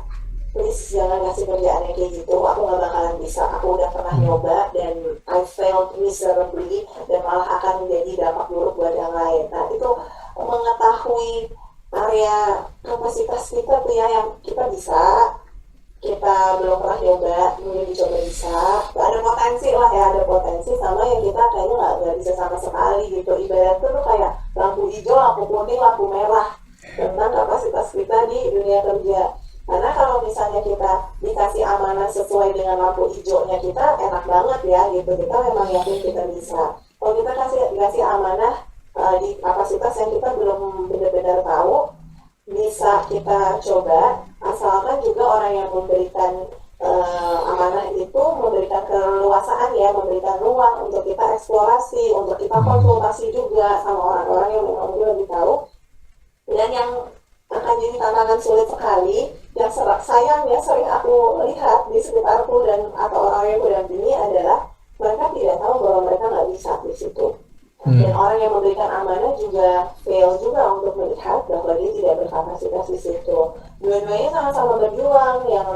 please jangan ngasih kerjaan yang kayak gitu, aku gak bakalan bisa, aku udah pernah nyoba dan I failed miserably, dan malah akan menjadi dampak buruk buat yang lain. Nah, itu mengetahui area kapasitas kita tuh ya, yang kita bisa, kita belum pernah nyoba, kemudian dicoba bisa, ada potensi lah ya, ada potensi, sama yang kita kayaknya nggak bisa sama sekali gitu. Ibaratnya tuh kayak lampu hijau, lampu kuning, lampu merah tentang kapasitas kita di dunia kerja. Karena kalau kalau misalnya kita dikasih amanah sesuai dengan lampu hijaunya kita, enak banget ya gitu. Kita memang yakin kita bisa. Kalau kita dikasih amanah di kapasitas yang kita belum benar-benar tahu, bisa kita coba, asalkan juga orang yang memberikan amanah itu memberikan keleluasaan ya, memberikan ruang untuk kita eksplorasi, untuk kita konsultasi juga sama orang-orang yang memang mungkin lebih tahu. Dan yang akan jadi tantangan sulit sekali, yang sayangnya sering aku lihat di sekitarku dan atau orang yang mendampingi adalah mereka tidak tahu bahwa mereka nggak bisa di situ. Dan orang yang memberikan amanah juga fail juga untuk melihat bahwa dia tidak berkapasitas di situ. Dua-duanya sama-sama berjuang, yang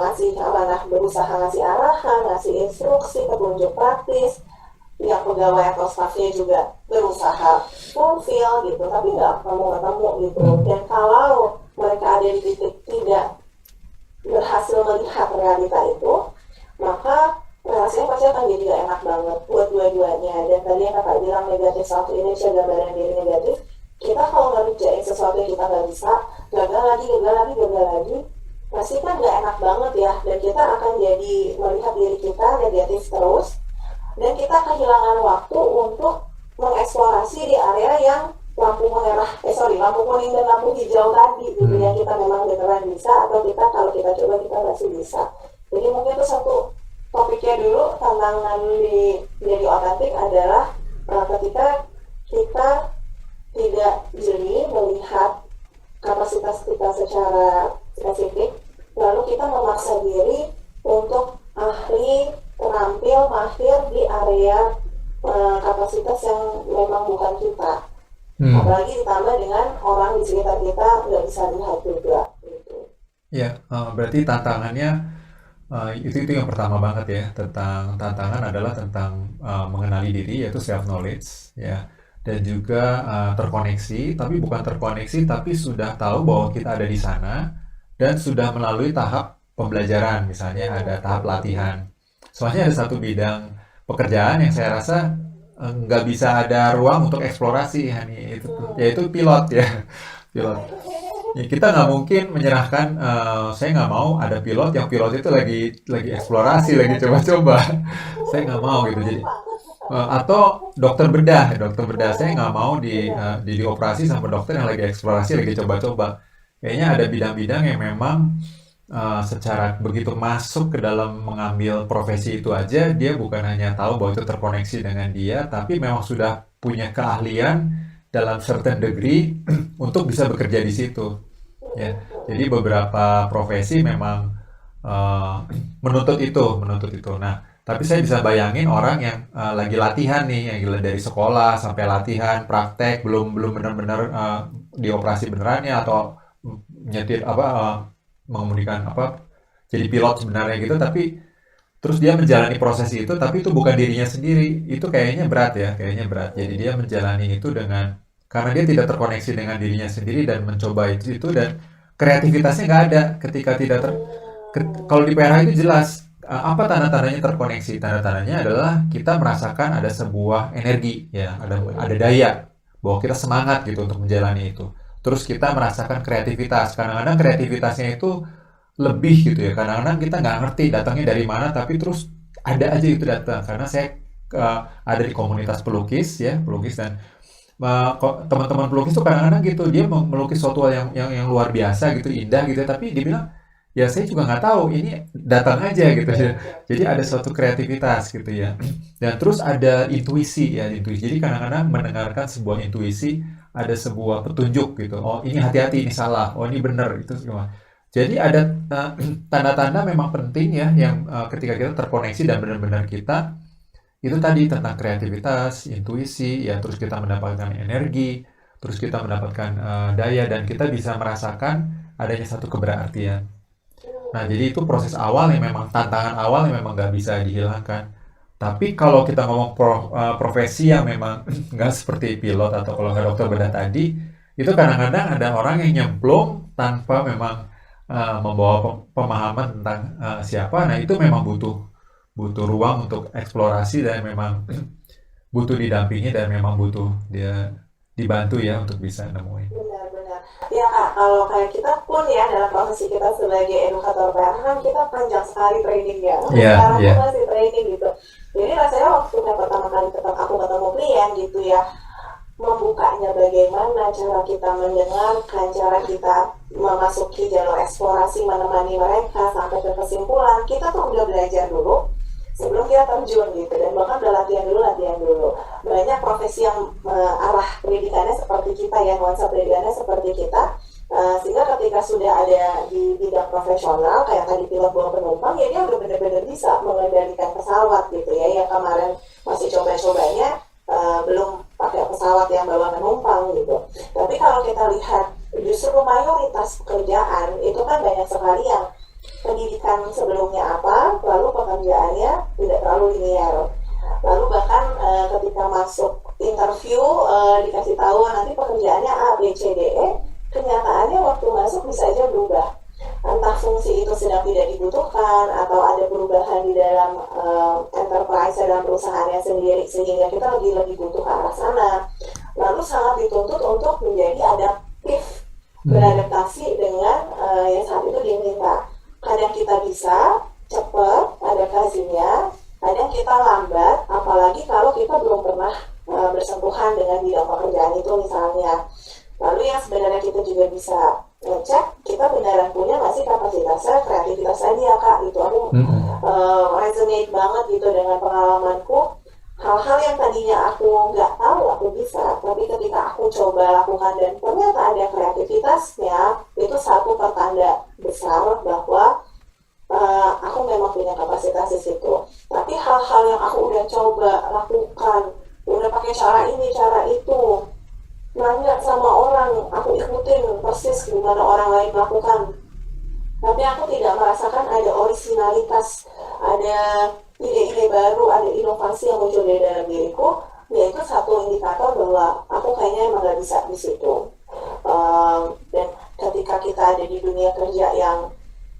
ngasih amanah berusaha ngasih arahan, ngasih instruksi, petunjuk praktis, yang pegawai atau stafnya juga berusaha fulfill gitu, tapi nggak ketemu gitu. Dan kalau mereka ada di titik tidak berhasil melihat realita itu, maka rasanya pasti akan jadi gak enak banget buat dua-duanya. Dan tadi yang kakak bilang negatif self image, gambaran diri negatif, kita kalau ngerjain sesuatu yang kita nggak bisa, gagal lagi, pasti kan gak enak banget ya. Dan kita akan jadi melihat diri kita negatif terus, dan kita kehilangan waktu untuk mengeksplorasi di area yang lampu kuning dan lampu hijau tadi gitu, yang kita memang beneran bisa, atau kita kalau kita coba kita masih bisa. Jadi mungkin itu satu topiknya dulu, tantangan di jadi otentik adalah ketika kita tidak jeli melihat kapasitas kita secara spesifik, lalu kita memaksa diri untuk ahli, terampil, mahir di area kapasitas yang memang bukan kita. Apalagi ditambah dengan orang di sekitar kita nggak bisa lihat juga gitu. Ya, berarti tantangannya itu yang pertama banget ya. Tantangan adalah tentang mengenali diri, yaitu self knowledge ya, dan juga terkoneksi, tapi bukan terkoneksi tapi sudah tahu bahwa kita ada di sana dan sudah melalui tahap pembelajaran, misalnya ada tahap latihan. Soalnya ada satu bidang pekerjaan yang saya rasa nggak bisa ada ruang untuk eksplorasi, Hani, yaitu pilot ya. Pilot. Ya, kita nggak mungkin menyerahkan, saya nggak mau ada pilot yang pilot itu lagi eksplorasi, lagi coba-coba. Saya nggak mau gitu. Jadi atau dokter bedah, saya nggak mau dioperasi sama dokter yang lagi eksplorasi, lagi coba-coba. Kayaknya ada bidang-bidang yang memang secara begitu masuk ke dalam mengambil profesi itu aja, dia bukan hanya tahu bahwa itu terkoneksi dengan dia, tapi memang sudah punya keahlian dalam certain degree untuk bisa bekerja di situ. Ya, jadi beberapa profesi memang menuntut itu. Nah, tapi saya bisa bayangin orang yang lagi latihan nih, yang gila dari sekolah sampai latihan, praktek, belum benar-benar dioperasi benerannya atau nyetir mengemudikan jadi pilot sebenarnya gitu, tapi terus dia menjalani proses itu, tapi itu bukan dirinya sendiri. Itu kayaknya berat ya, Jadi dia menjalani itu karena dia tidak terkoneksi dengan dirinya sendiri dan mencoba itu dan kreativitasnya nggak ada ketika kalau di PRH itu jelas apa tanda-tandanya terkoneksi. Tanda-tandanya adalah kita merasakan ada sebuah energi ya, ada daya bahwa kita semangat gitu untuk menjalani itu. Terus kita merasakan kreativitas. Kadang-kadang kreativitasnya itu lebih gitu ya. Kadang-kadang kita nggak ngerti datangnya dari mana, tapi terus ada aja itu datang. Karena saya ada di komunitas pelukis dan teman-teman pelukis tuh kadang-kadang gitu, dia melukis suatu hal yang luar biasa gitu, indah gitu, tapi dia bilang ya saya juga nggak tahu, ini datang aja gitu ya. Jadi ada suatu kreativitas gitu ya. Dan terus ada intuisi. Jadi kadang-kadang mendengarkan sebuah intuisi, ada sebuah petunjuk gitu. Oh ini hati-hati, ini salah. Oh ini benar, itu semua. Jadi ada tanda-tanda memang penting ya, yang ketika kita terkoneksi dan benar-benar kita itu tadi tentang kreativitas, intuisi, ya terus kita mendapatkan energi, terus kita mendapatkan daya, dan kita bisa merasakan adanya satu keberartian. Nah, jadi itu proses awal yang memang tantangan awal yang memang nggak bisa dihilangkan. Tapi kalau kita ngomong profesi yang memang nggak seperti pilot atau kalau nggak dokter bedah tadi, itu kadang-kadang ada orang yang nyemplung tanpa memang membawa pemahaman tentang siapa. Nah, itu memang butuh ruang untuk eksplorasi dan memang butuh didampingi dan memang butuh dia dibantu ya untuk bisa nemuin. Benar-benar. Ya Kak, kalau kayak kita pun ya dalam profesi kita sebagai edukator PRH kan kita panjang sekali trainingnya. Sampai Iya, sekarang iya. pun masih training gitu. Jadi rasanya waktu yang pertama kali aku ketemu klien gitu ya, membukanya bagaimana, cara kita mendengarkan, cara kita memasuki jalur eksplorasi, menemani mereka sampai ke kesimpulan, kita tuh udah belajar dulu sebelum kita terjun gitu, dan bahkan udah latihan dulu. Banyak profesi yang arah pendidikannya seperti kita ya, nuansa pendidikannya seperti kita. Sehingga ketika sudah ada di bidang profesional kayak tadi pilot buang penumpang, ya dia udah benar-benar bisa mengendalikan pesawat gitu ya. Yang kemarin masih coba-cobanya belum pakai pesawat yang bawa penumpang gitu. Tapi kalau kita lihat justru mayoritas pekerjaan itu kan banyak sekali yang pendidikan sebelumnya apa, lalu pekerjaannya tidak terlalu linear. Lalu bahkan ketika masuk interview dikasih tahu nanti pekerjaannya A, B, C, D, E, kenyataannya waktu masuk bisa aja berubah. Entah fungsi itu sedang tidak dibutuhkan atau ada perubahan di dalam enterprise dalam perusahaannya sendiri sehingga kita lebih butuh ke arah sana. Lalu sangat dituntut untuk menjadi adaptif, beradaptasi dengan yang saat itu diminta. Kadang kita bisa cepat adaptasinya, kadang kita lambat, apalagi kalau kita belum pernah bersentuhan dengan bidang pekerjaan itu misalnya. Lalu yang sebenarnya kita juga bisa ngecek, kita beneran punya nggak sih kapasitasnya, kreativitas tadi ya Kak, itu aku resonate banget gitu dengan pengalamanku. Hal-hal yang tadinya aku nggak tahu aku bisa, tapi ketika aku coba lakukan dan ternyata ada kreativitasnya, itu satu pertanda besar bahwa aku memang punya kapasitas di situ. Tapi hal-hal yang aku udah coba lakukan, udah pakai cara ini, cara itu, nanya sama orang, aku ikutin persis gimana orang lain melakukan, tapi aku tidak merasakan ada originalitas, ada ide-ide baru, ada inovasi yang muncul dari dalam diriku, yaitu satu indikator bahwa aku kayaknya emang gak bisa di situ. Dan ketika kita ada di dunia kerja yang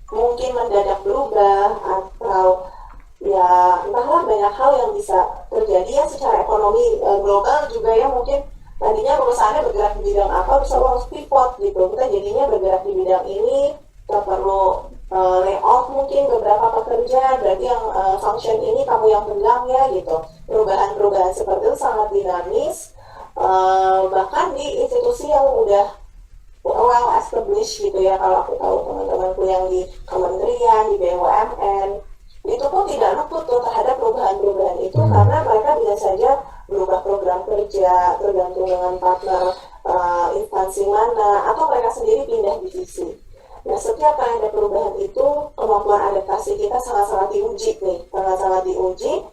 mungkin mendadak berubah atau ya entahlah banyak hal yang bisa terjadi ya secara ekonomi global juga ya, mungkin tadinya perusahaannya bergerak di bidang apa, bisa harus pivot gitu, kita jadinya bergerak di bidang ini, kita perlu layoff mungkin beberapa pekerja, berarti yang function ini kamu yang pegang ya gitu. Perubahan-perubahan seperti itu sangat dinamis, bahkan di institusi yang udah well established gitu ya. Kalau aku tahu teman-temanku yang di kementerian, di BUMN, itu pun tidak luput tuh terhadap perubahan-perubahan itu, karena mereka bisa saja berubah program kerja tergantung dengan partner instansi mana, atau mereka sendiri pindah divisi. Nah, setiap kali ada perubahan itu, kemampuan adaptasi kita sangat-sangat diuji nih, sangat-sangat diuji.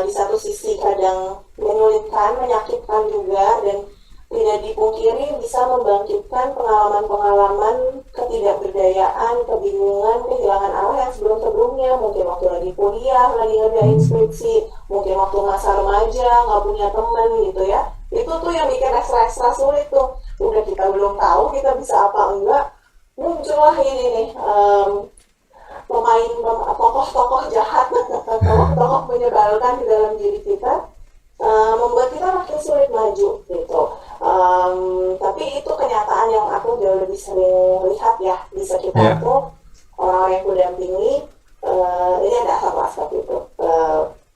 Di satu sisi kadang menyulitkan, menyakitkan juga, dan tidak dipungkiri bisa membangkitkan pengalaman-pengalaman ketidakberdayaan, kebingungan, kehilangan arah yang sebelum-sebelumnya. Mungkin waktu lagi kuliah, lagi ngerjain skripsi, mungkin waktu masa remaja, nggak punya teman gitu ya. Itu tuh yang bikin ekstra-ekstra sulit tuh. Udah kita belum tahu kita bisa apa enggak, muncullah ini nih tokoh-tokoh jahat, tokoh-tokoh menyebalkan di dalam diri kita, membuat kita makin sulit maju gitu. Tapi itu kenyataan yang aku jauh lebih sering lihat ya di sekitar tuh, orang yang aku dampingi. Ini ada satu aspek itu,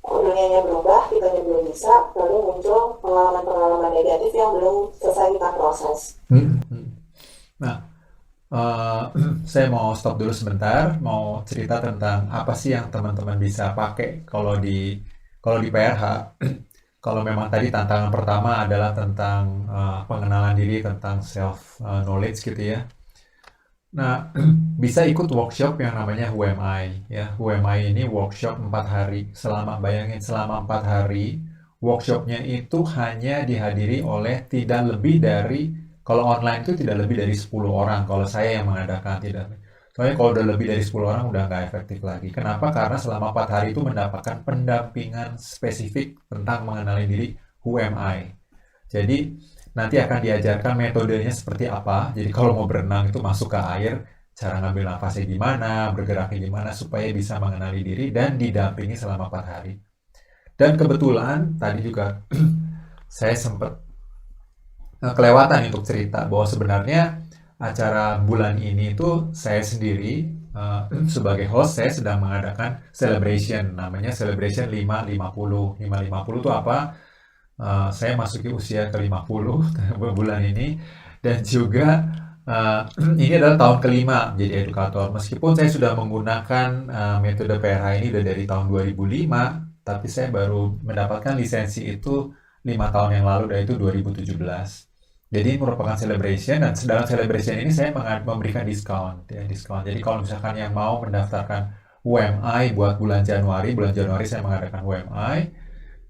dunianya berubah, kitanya belum bisa, lalu muncul pengalaman-pengalaman negatif yang belum selesai kita proses. Nah, saya mau stop dulu sebentar, mau cerita tentang apa sih yang teman-teman bisa pakai kalau di PRH. Kalau memang tadi tantangan pertama adalah tentang pengenalan diri, tentang self knowledge gitu ya. Nah, bisa ikut workshop yang namanya Who Am I ya. Who Am I ini workshop 4 hari. Bayangin selama 4 hari, workshopnya itu hanya dihadiri oleh tidak lebih dari, kalau online itu tidak lebih dari 10 orang. Kalau saya yang mengadakan tidak. Soalnya kalau udah lebih dari 10 orang udah nggak efektif lagi. Kenapa? Karena selama 4 hari itu mendapatkan pendampingan spesifik tentang mengenali diri, Who Am I. Jadi nanti akan diajarkan metodenya seperti apa. Jadi kalau mau berenang itu masuk ke air, cara ngambil nafasnya gimana, bergeraknya gimana, supaya bisa mengenali diri dan didampingi selama 4 hari. Dan kebetulan tadi juga saya sempat kelewatan untuk cerita bahwa sebenarnya acara bulan ini tuh saya sendiri sebagai host saya sedang mengadakan celebration, namanya celebration 550. 550 itu apa? Saya masuki usia ke-50 bulan ini, dan juga ini adalah tahun kelima menjadi edukator. Meskipun saya sudah menggunakan metode PRH ini udah dari tahun 2005, tapi saya baru mendapatkan lisensi itu 5 tahun yang lalu, dan itu 2017. Jadi ini merupakan celebration, dan dalam celebration ini saya memberikan diskon, ya, diskon. Jadi kalau misalkan yang mau mendaftarkan UMI buat bulan Januari saya mengadakan UMI.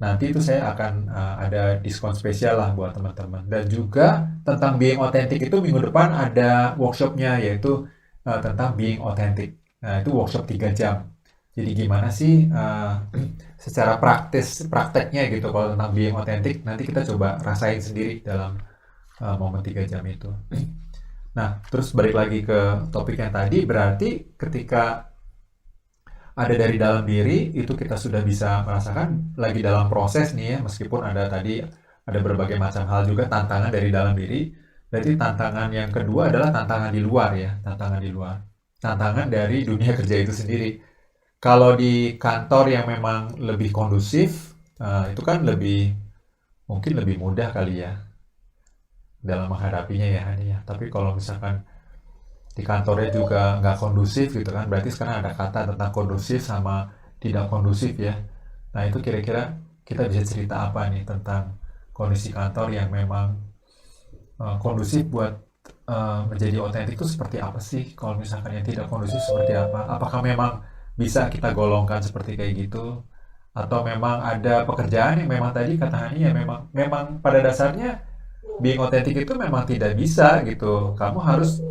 Nanti itu saya akan ada diskon spesial lah buat teman-teman. Dan juga tentang being authentic itu minggu depan ada workshopnya, yaitu tentang being authentic. Nah, itu workshop 3 jam. Jadi gimana sih secara prakteknya gitu kalau tentang being authentic, nanti kita coba rasain sendiri dalam momen 3 jam itu. Nah, terus balik lagi ke topik yang tadi, berarti ketika ada dari dalam diri, itu kita sudah bisa merasakan lagi dalam proses nih ya, meskipun ada tadi ada berbagai macam hal juga tantangan dari dalam diri. Berarti tantangan yang kedua adalah tantangan di luar ya, tantangan di luar. Tantangan dari dunia kerja itu sendiri. Kalau di kantor yang memang lebih kondusif, itu kan mungkin lebih mudah kali ya dalam menghadapinya ya, Hani ya. Tapi kalau misalkan di kantornya juga nggak kondusif gitu kan, berarti sekarang ada kata tentang kondusif sama tidak kondusif ya. Nah itu kira-kira kita bisa cerita apa nih tentang kondisi kantor yang memang kondusif buat menjadi otentik itu seperti apa sih? Kalau misalkan yang tidak kondusif seperti apa? Apakah memang bisa kita golongkan seperti kayak gitu? Atau memang ada pekerjaan yang memang tadi kata Hani ya memang pada dasarnya being authentic itu memang tidak bisa gitu. Kamu harus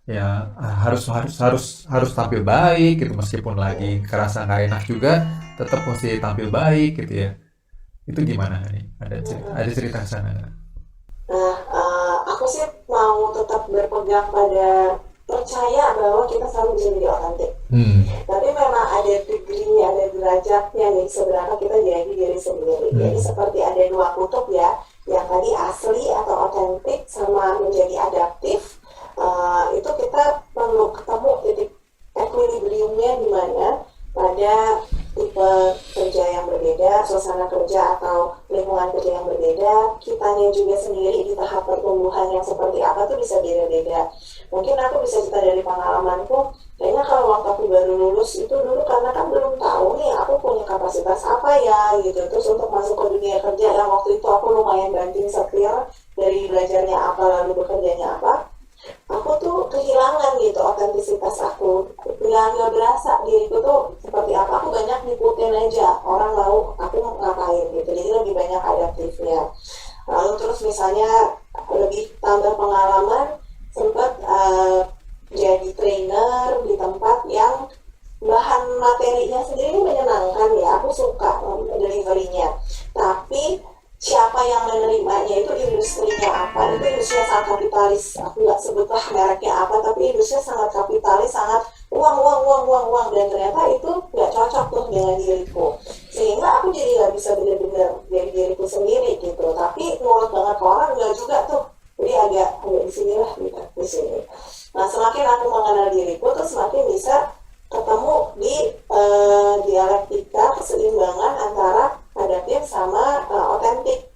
ya harus tampil baik gitu, meskipun lagi kerasa nggak enak juga tetap mesti tampil baik gitu ya. Itu gimana nih? Ada cerita ke sana nggak? Nah, aku sih mau tetap berpegang pada percaya bahwa kita selalu bisa jadi otentik. Tapi memang ada degree, ada derajatnya nih sebenarnya kita jadi diri sendiri. Jadi seperti ada 2 kutub ya, yang tadi asli atau otentik sama menjadi adaptif. Itu kita perlu ketemu titik equilibriumnya di mana pada tipe kerja yang berbeda, suasana kerja atau lingkungan kerja yang berbeda, kitanya juga sendiri di tahap pertumbuhan yang seperti apa tuh bisa beda-beda. Mungkin aku bisa cerita dari pengalamanku, kayaknya kalau waktu aku baru lulus itu dulu karena kan belum tahu nih aku punya kapasitas apa ya gitu. Terus untuk masuk ke dunia kerja yang waktu itu aku lumayan banting setir dari belajarnya apa lalu bekerjanya apa, aku tuh kehilangan gitu otentisitas aku. Nggak berasa diriku tuh seperti apa, aku banyak ngikutin aja orang tahu aku ngapain gitu, jadi lebih banyak adaptifnya. Lalu terus misalnya lebih tambah pengalaman, sempat jadi trainer di tempat yang bahan materinya sendiri menyenangkan ya, aku suka deliverynya, tapi siapa yang menerimanya itu industrinya apa, itu industrinya sangat kapitalis. Aku nggak sebutlah mereknya apa, tapi industrinya sangat kapitalis, sangat uang, dan ternyata itu nggak cocok tuh dengan diriku, sehingga aku jadi nggak bisa benar-benar dari diriku sendiri gitu. Tapi nurut banget ke orang nggak juga tuh, jadi agak di sini lah gitu, di sini. Nah semakin aku mengenal diriku tuh semakin bisa ketemu di dialektika keseimbangan antara adaptif sama otentik.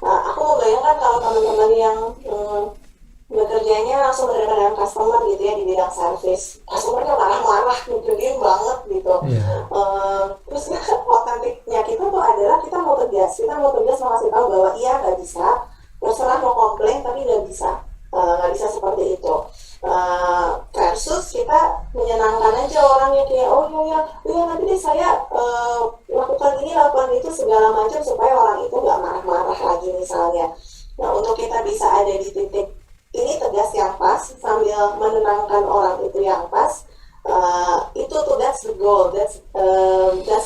Aku membayangkan kalau teman-teman yang bekerjanya langsung berhadapan dengan customer gitu ya di bidang service, customernya marah-marah, nyebelin banget gitu. Terus otentiknya kita tuh adalah kita mau tegas mengasih tahu bahwa iya nggak bisa, terserah mau komplain tapi nggak bisa seperti itu. Versus kita menyenangkan aja orangnya kayak oh iya nanti deh saya lakukan itu segala macam supaya orang itu nggak marah-marah lagi misalnya. Nah untuk kita bisa ada di titik ini tegas yang pas sambil menenangkan orang itu yang pas, itu tuh that's the goal, that's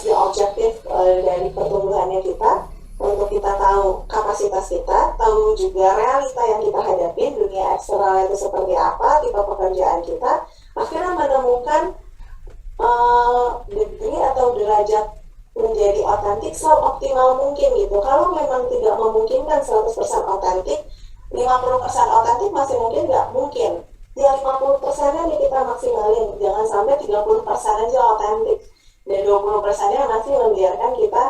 the objective dari pertumbuhannya kita. Untuk kita tahu kapasitas kita, tahu juga realita yang kita hadapi, dunia eksternal itu seperti apa, tipe pekerjaan kita, akhirnya menemukan degree atau derajat menjadi otentik seoptimal mungkin gitu. Kalau memang tidak memungkinkan 100% otentik, 50% otentik masih mungkin nggak mungkin. ya 50%-nya nih kita maksimalin, jangan sampai 30% aja otentik dan 20%-nya masih membiarkan kita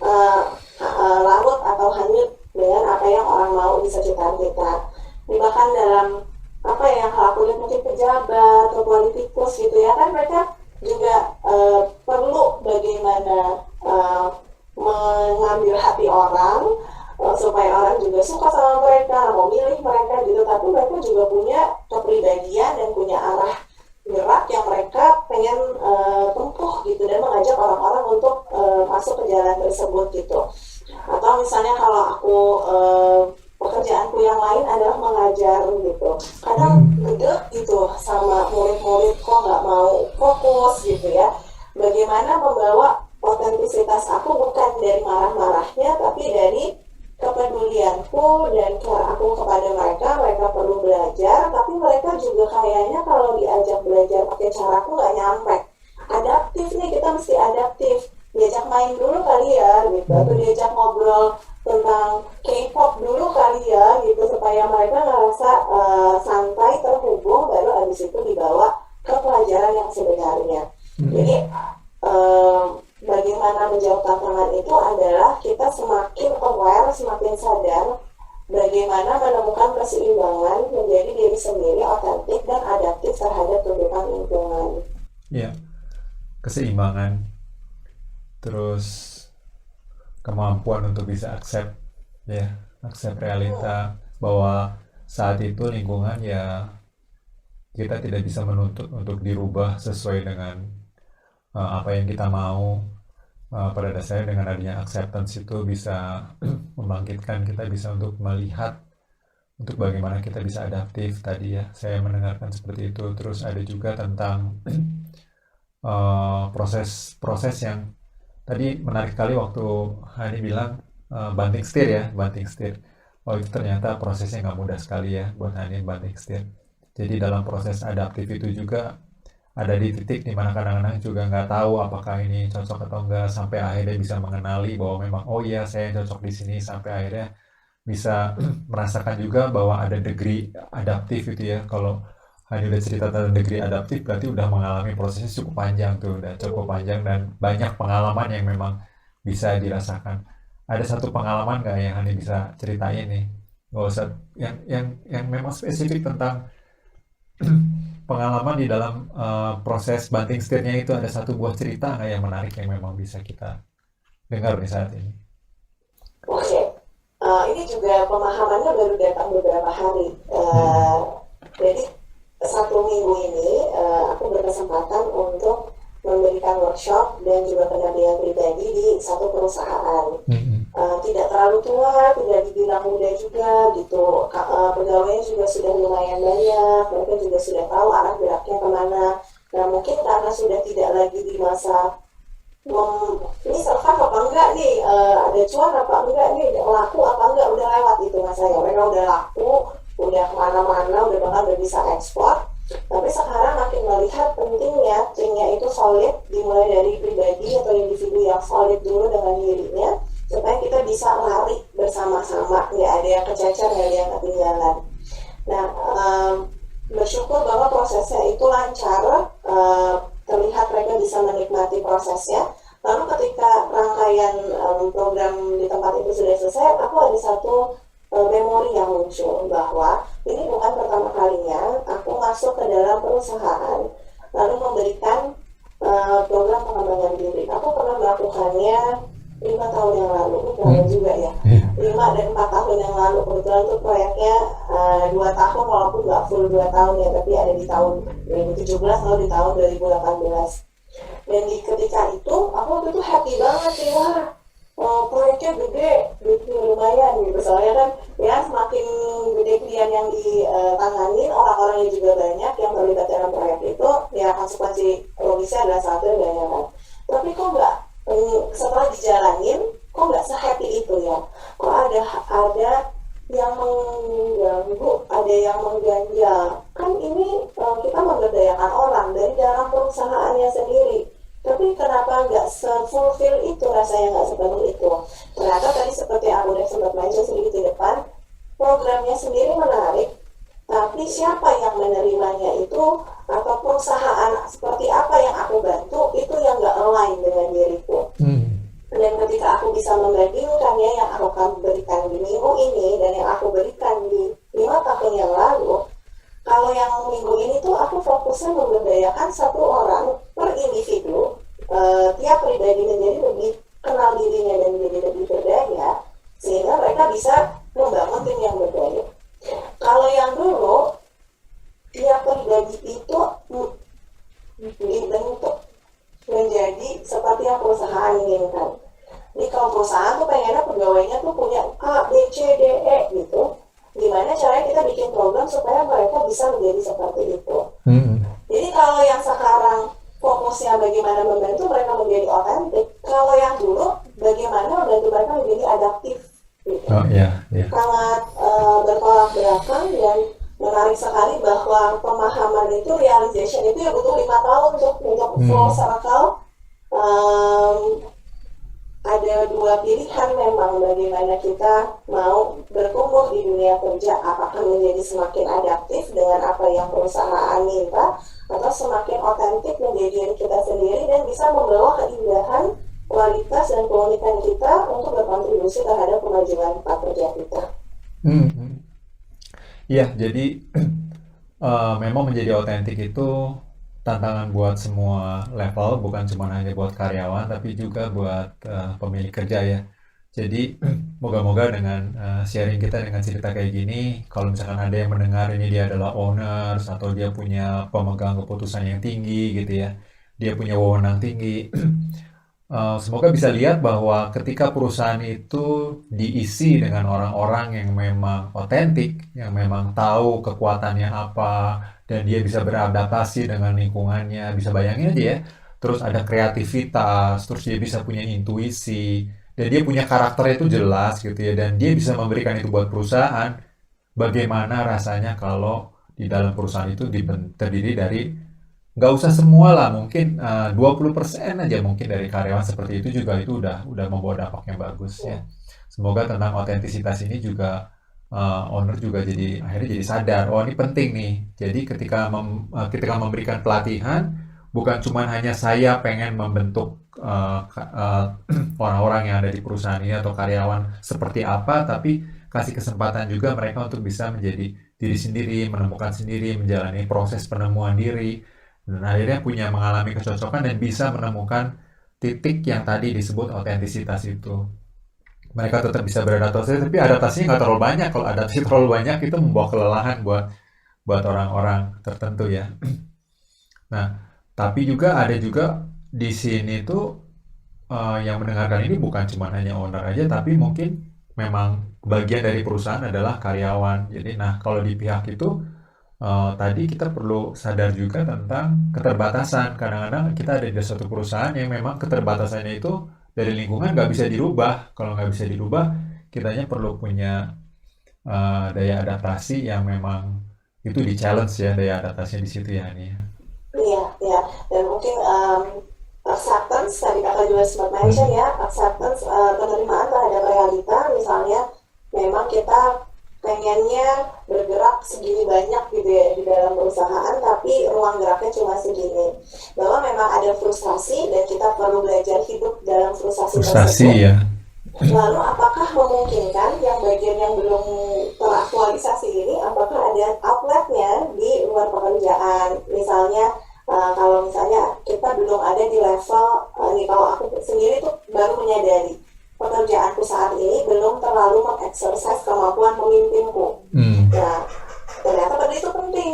uh, larut atau hanyut dengan apa yang orang mau di sekitar kita. Ini bahkan dalam apa ya, kalau aku lihat mungkin pejabat atau politikus gitu ya, kan mereka juga perlu bagaimana mengambil hati orang, supaya orang juga suka sama mereka, mau milih mereka gitu. Tapi mereka juga punya kepribadian dan punya arah gerak yang mereka pengen tempuh gitu, dan mengajak orang-orang untuk masuk ke jalan tersebut gitu. Atau misalnya kalau aku pekerjaanku yang lain adalah mengajar gitu, kadang gede gitu sama murid-murid kok nggak mau fokus gitu ya. Bagaimana membawa otentisitas aku bukan dari marah-marahnya, tapi dari kepedulianku dan cara aku kepada mereka. Mereka perlu belajar, tapi mereka juga kayaknya kalau diajak belajar pakai caraku nggak nyampe. Adaptif nih, kita mesti adaptif. Diajak main dulu kali ya gitu, atau diajak ngobrol tentang K-pop dulu kali ya gitu, supaya mereka ngerasa santai, terhubung, baru abis itu dibawa ke pelajaran yang sebenarnya. Jadi bagaimana menjawab tantangan itu adalah kita semakin aware, semakin sadar bagaimana menemukan keseimbangan menjadi diri sendiri, otentik dan adaptif terhadap tuntutan lingkungan. Ya, keseimbangan, terus kemampuan untuk bisa accept realita bahwa saat itu lingkungan ya kita tidak bisa menuntut untuk dirubah sesuai dengan apa yang kita mau. Pada dasarnya dengan adanya acceptance itu bisa membangkitkan kita bisa untuk melihat untuk bagaimana kita bisa adaptif tadi ya. Saya mendengarkan seperti itu. Terus ada juga tentang proses yang tadi menarik sekali waktu Hani bilang banting setir. Oh itu ternyata prosesnya nggak mudah sekali ya buat Hani banting setir. Jadi dalam proses adaptif itu juga ada di titik dimana kadang-kadang juga nggak tahu apakah ini cocok atau enggak, sampai akhirnya bisa mengenali bahwa memang oh iya saya cocok di sini, sampai akhirnya bisa merasakan juga bahwa ada degree adaptif gitu ya. Kalau hanya udah cerita tentang degree adaptif berarti udah mengalami prosesnya cukup panjang dan banyak pengalaman yang memang bisa dirasakan. Ada satu pengalaman nggak yang Hani bisa ceritain nih? Nggak usah yang memang spesifik tentang pengalaman di dalam proses banting setirnya itu, ada satu buah cerita nggak yang menarik yang memang bisa kita dengar nih saat ini? Oke, ini juga pemahamannya baru datang beberapa hari. Jadi 1 minggu ini aku berkesempatan untuk memberikan workshop dan juga pendampingan pribadi di satu perusahaan. Tidak terlalu tua, tidak dibilang muda juga gitu. Pegawainya juga sudah lumayan banyak, mereka juga sudah tahu arah geraknya kemana. Nah mungkin karena sudah tidak lagi di masa ini survive apa enggak nih, ada cuan apa enggak nih, laku apa enggak, udah lewat itu masanya. Mereka udah laku, udah kemana-mana, bahkan udah bisa ekspor. Tapi sekarang makin melihat pentingnya timnya itu solid, dimulai dari pribadi atau individu yang solid dulu dengan dirinya, supaya kita bisa lari bersama-sama, nggak ada yang kececer, nggak ada yang ketinggalan. Nah, bersyukur bahwa prosesnya itu lancar, terlihat mereka bisa menikmati prosesnya. Lalu ketika rangkaian program di tempat itu sudah selesai, aku ada satu memori yang muncul bahwa ini bukan pertama kalinya aku masuk ke dalam perusahaan lalu memberikan program pengembangan diri. Aku pernah melakukannya 5 tahun yang lalu, ini keren juga ya. 5 dan 4 tahun yang lalu, kebetulan itu proyeknya 2 tahun, walaupun nggak full 2 tahun ya, tapi ada di tahun 2017 lalu di tahun 2018. Dan di ketika itu aku waktu itu happy banget sih, wah proyeknya gede, duitnya lumayan gitu. Soalnya kan ya semakin gede klien yang ditanganin, orang-orangnya juga banyak yang terlibat dalam proyek itu, ya konsekuensi logisnya adalah satu banyak kan. Tapi kok nggak, setelah dijalanin kok nggak se-happy itu ya, kok ada yang mengganggu, ada yang mengganjal. Kan ini kita memberdayakan orang dari dalam perusahaannya sendiri, tapi kenapa nggak se-fulfill itu, rasanya nggak sepenuh itu. Ternyata tadi seperti yang aku udah sempat mention sedikit di depan, programnya sendiri menarik, tapi nanti siapa yang menerimanya itu atau perusahaan seperti apa yang aku bantu itu yang nggak align dengan diriku. Dan ketika aku bisa membandingkannya yang aku akan berikan di minggu ini dan yang aku berikan di 5 tahun yang lalu, kalau yang minggu ini tuh aku fokusnya memberdayakan satu orang per individu, tiap pribadi menjadi lebih kenal dirinya dan menjadi lebih berdaya, sehingga mereka bisa membangun tim yang berdaya. Kalau yang dulu, tiap pribadi itu dibentuk menjadi seperti yang perusahaan inginkan. Jadi kalau perusahaan tuh pengennya pegawainya tuh punya A, B, C, D, E gitu. Gimana caranya kita bikin program supaya mereka bisa menjadi seperti itu. Jadi kalau yang sekarang fokusnya bagaimana membantu mereka menjadi otentik, kalau yang dulu bagaimana membantu mereka menjadi adaptif gitu. Sangat bertolak belakang dan menarik sekali bahwa pemahaman itu, realization itu ya butuh 5 tahun untuk full circle. Ada 2 pilihan memang bagaimana kita mau bertumbuh di dunia kerja, apakah menjadi semakin adaptif dengan apa yang perusahaan minta atau semakin otentik menjadi diri kita sendiri dan bisa membawa keindahan, kualitas dan keunikan kita untuk berkontribusi terhadap kemajuan tempat kerja kita. Iya, jadi memang menjadi otentik itu tantangan buat semua level, bukan cuma hanya buat karyawan, tapi juga buat pemilik kerja ya. Jadi moga-moga dengan sharing kita dengan cerita kayak gini, kalau misalkan ada yang mendengar ini dia adalah owners atau dia punya pemegang keputusan yang tinggi gitu ya, dia punya wewenang tinggi, semoga bisa lihat bahwa ketika perusahaan itu diisi dengan orang-orang yang memang otentik, yang memang tahu kekuatannya apa, dan dia bisa beradaptasi dengan lingkungannya, bisa bayangin aja ya, terus ada kreativitas, terus dia bisa punya intuisi, dan dia punya karakter itu jelas gitu ya, dan dia bisa memberikan itu buat perusahaan. Bagaimana rasanya kalau di dalam perusahaan itu terdiri dari, nggak usah semua lah, mungkin 20% aja mungkin dari karyawan seperti itu juga, itu udah membawa dampak yang bagus ya. Semoga tentang otentisitas ini juga owner juga akhirnya jadi sadar, oh ini penting nih. Jadi ketika memberikan pelatihan, bukan cuma hanya saya pengen membentuk orang-orang yang ada di perusahaan ini atau karyawan seperti apa, tapi kasih kesempatan juga mereka untuk bisa menjadi diri sendiri, menemukan sendiri, menjalani proses penemuan diri, dan akhirnya mengalami kecocokan dan bisa menemukan titik yang tadi disebut otentisitas itu. Mereka tetap bisa beradaptasi, tapi adaptasinya nggak terlalu banyak. Kalau adaptasi terlalu banyak itu membawa kelelahan buat orang-orang tertentu ya. Nah, tapi ada juga di sini tuh yang mendengarkan ini bukan cuma hanya owner aja, tapi mungkin memang bagian dari perusahaan adalah karyawan. Jadi, nah kalau di pihak itu tadi kita perlu sadar juga tentang keterbatasan. Kadang-kadang kita ada di suatu perusahaan yang memang keterbatasannya itu dari lingkungan nggak bisa dirubah. Kalau nggak bisa dirubah, kitanya perlu punya daya adaptasi yang memang itu di challenge ya, daya adaptasinya di situ ya nih. Iya, dan mungkin acceptance, tadi kakak juga sempat mention ya, acceptance, penerimaan terhadap realita, misalnya memang kita pengennya bergerak segini banyak gitu ya di dalam perusahaan, tapi ruang geraknya cuma segini. Bahwa memang ada frustrasi dan kita perlu belajar hidup dalam frustasi tersebut. Ya. Lalu apakah memungkinkan yang bagian yang belum teraktualisasi ini, apakah ada outletnya di luar pekerjaan? Misalnya kalau misalnya kita belum ada di level, nih kalau aku sendiri tuh baru menyadari pekerjaanku saat ini belum terlalu mengeksersis kemampuan pemimpinku. Nah, ternyata itu penting.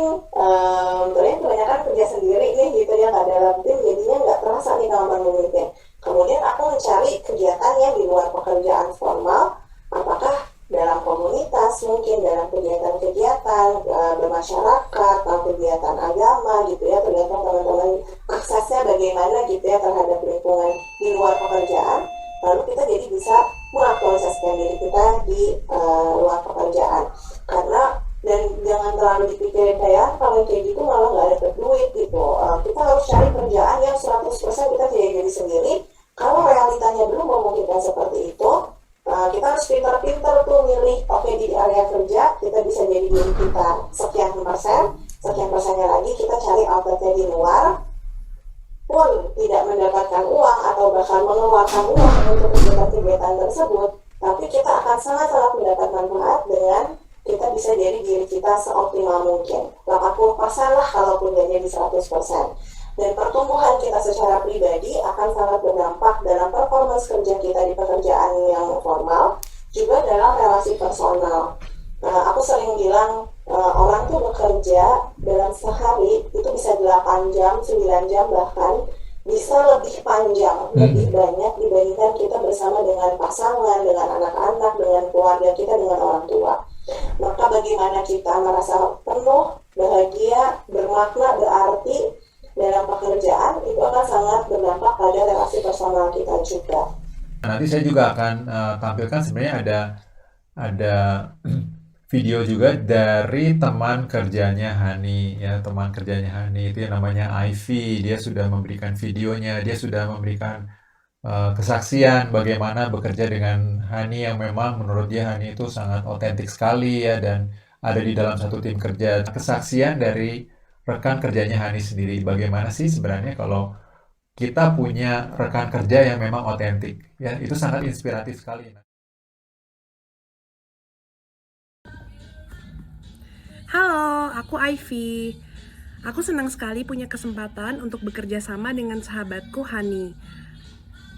Kebanyakan kerja sendiri nih gitu ya, nggak dalam tim, jadinya nggak terasa nih kemampuan memimpin. Kemudian aku mencari kegiatan yang di luar pekerjaan formal, apakah dalam komunitas, mungkin dalam kegiatan-kegiatan bermasyarakat atau kegiatan agama gitu ya, tergantung teman-teman aksesnya bagaimana gitu ya terhadap lingkungan di luar pekerjaan. Lalu kita jadi bisa mengaktualisasikan diri kita di luar pekerjaan. Karena, dan jangan terlalu dipikirin kayak kalau kayak gitu malah nggak dapet duit gitu. Kita harus cari kerjaan yang 100% kita jadi diri sendiri. Kalau realitanya belum memungkinkan seperti itu, kita harus pintar-pintar tuh milih, oke, di area kerja kita bisa jadi diri kita sekian % luar pun tidak mendapatkan uang atau bahkan mengeluarkan uang untuk kegiatan-kegiatan tersebut, tapi kita akan sangat-sangat mendapat manfaat dengan kita bisa jadi diri kita seoptimal mungkin. 80% lah kalaupun gak jadi 100%. Dan pertumbuhan kita secara pribadi akan sangat berdampak dalam performance kerja kita di pekerjaan yang formal, juga dalam relasi personal. Aku sering bilang orang tuh bekerja dalam sehari itu bisa 8 jam, 9 jam bahkan bisa lebih panjang, lebih banyak dibandingkan kita bersama dengan pasangan, dengan anak-anak, dengan keluarga kita, dengan orang tua. Maka bagaimana kita merasa penuh, bahagia, bermakna, berarti dalam pekerjaan itu akan sangat berdampak pada relasi personal kita juga. Nanti saya juga akan tampilkan sebenarnya ada video juga dari teman kerjanya Hani ya, teman kerjanya Hani itu yang namanya Ivy. Dia sudah memberikan videonya, dia sudah memberikan kesaksian bagaimana bekerja dengan Hani yang memang menurut dia Hani itu sangat otentik sekali ya, dan ada di dalam satu tim kerja. Kesaksian dari rekan kerjanya Hani sendiri, bagaimana sih sebenarnya kalau kita punya rekan kerja yang memang otentik ya, itu sangat inspiratif sekali. Halo, aku Ivy. Aku senang sekali punya kesempatan untuk bekerja sama dengan sahabatku Hani.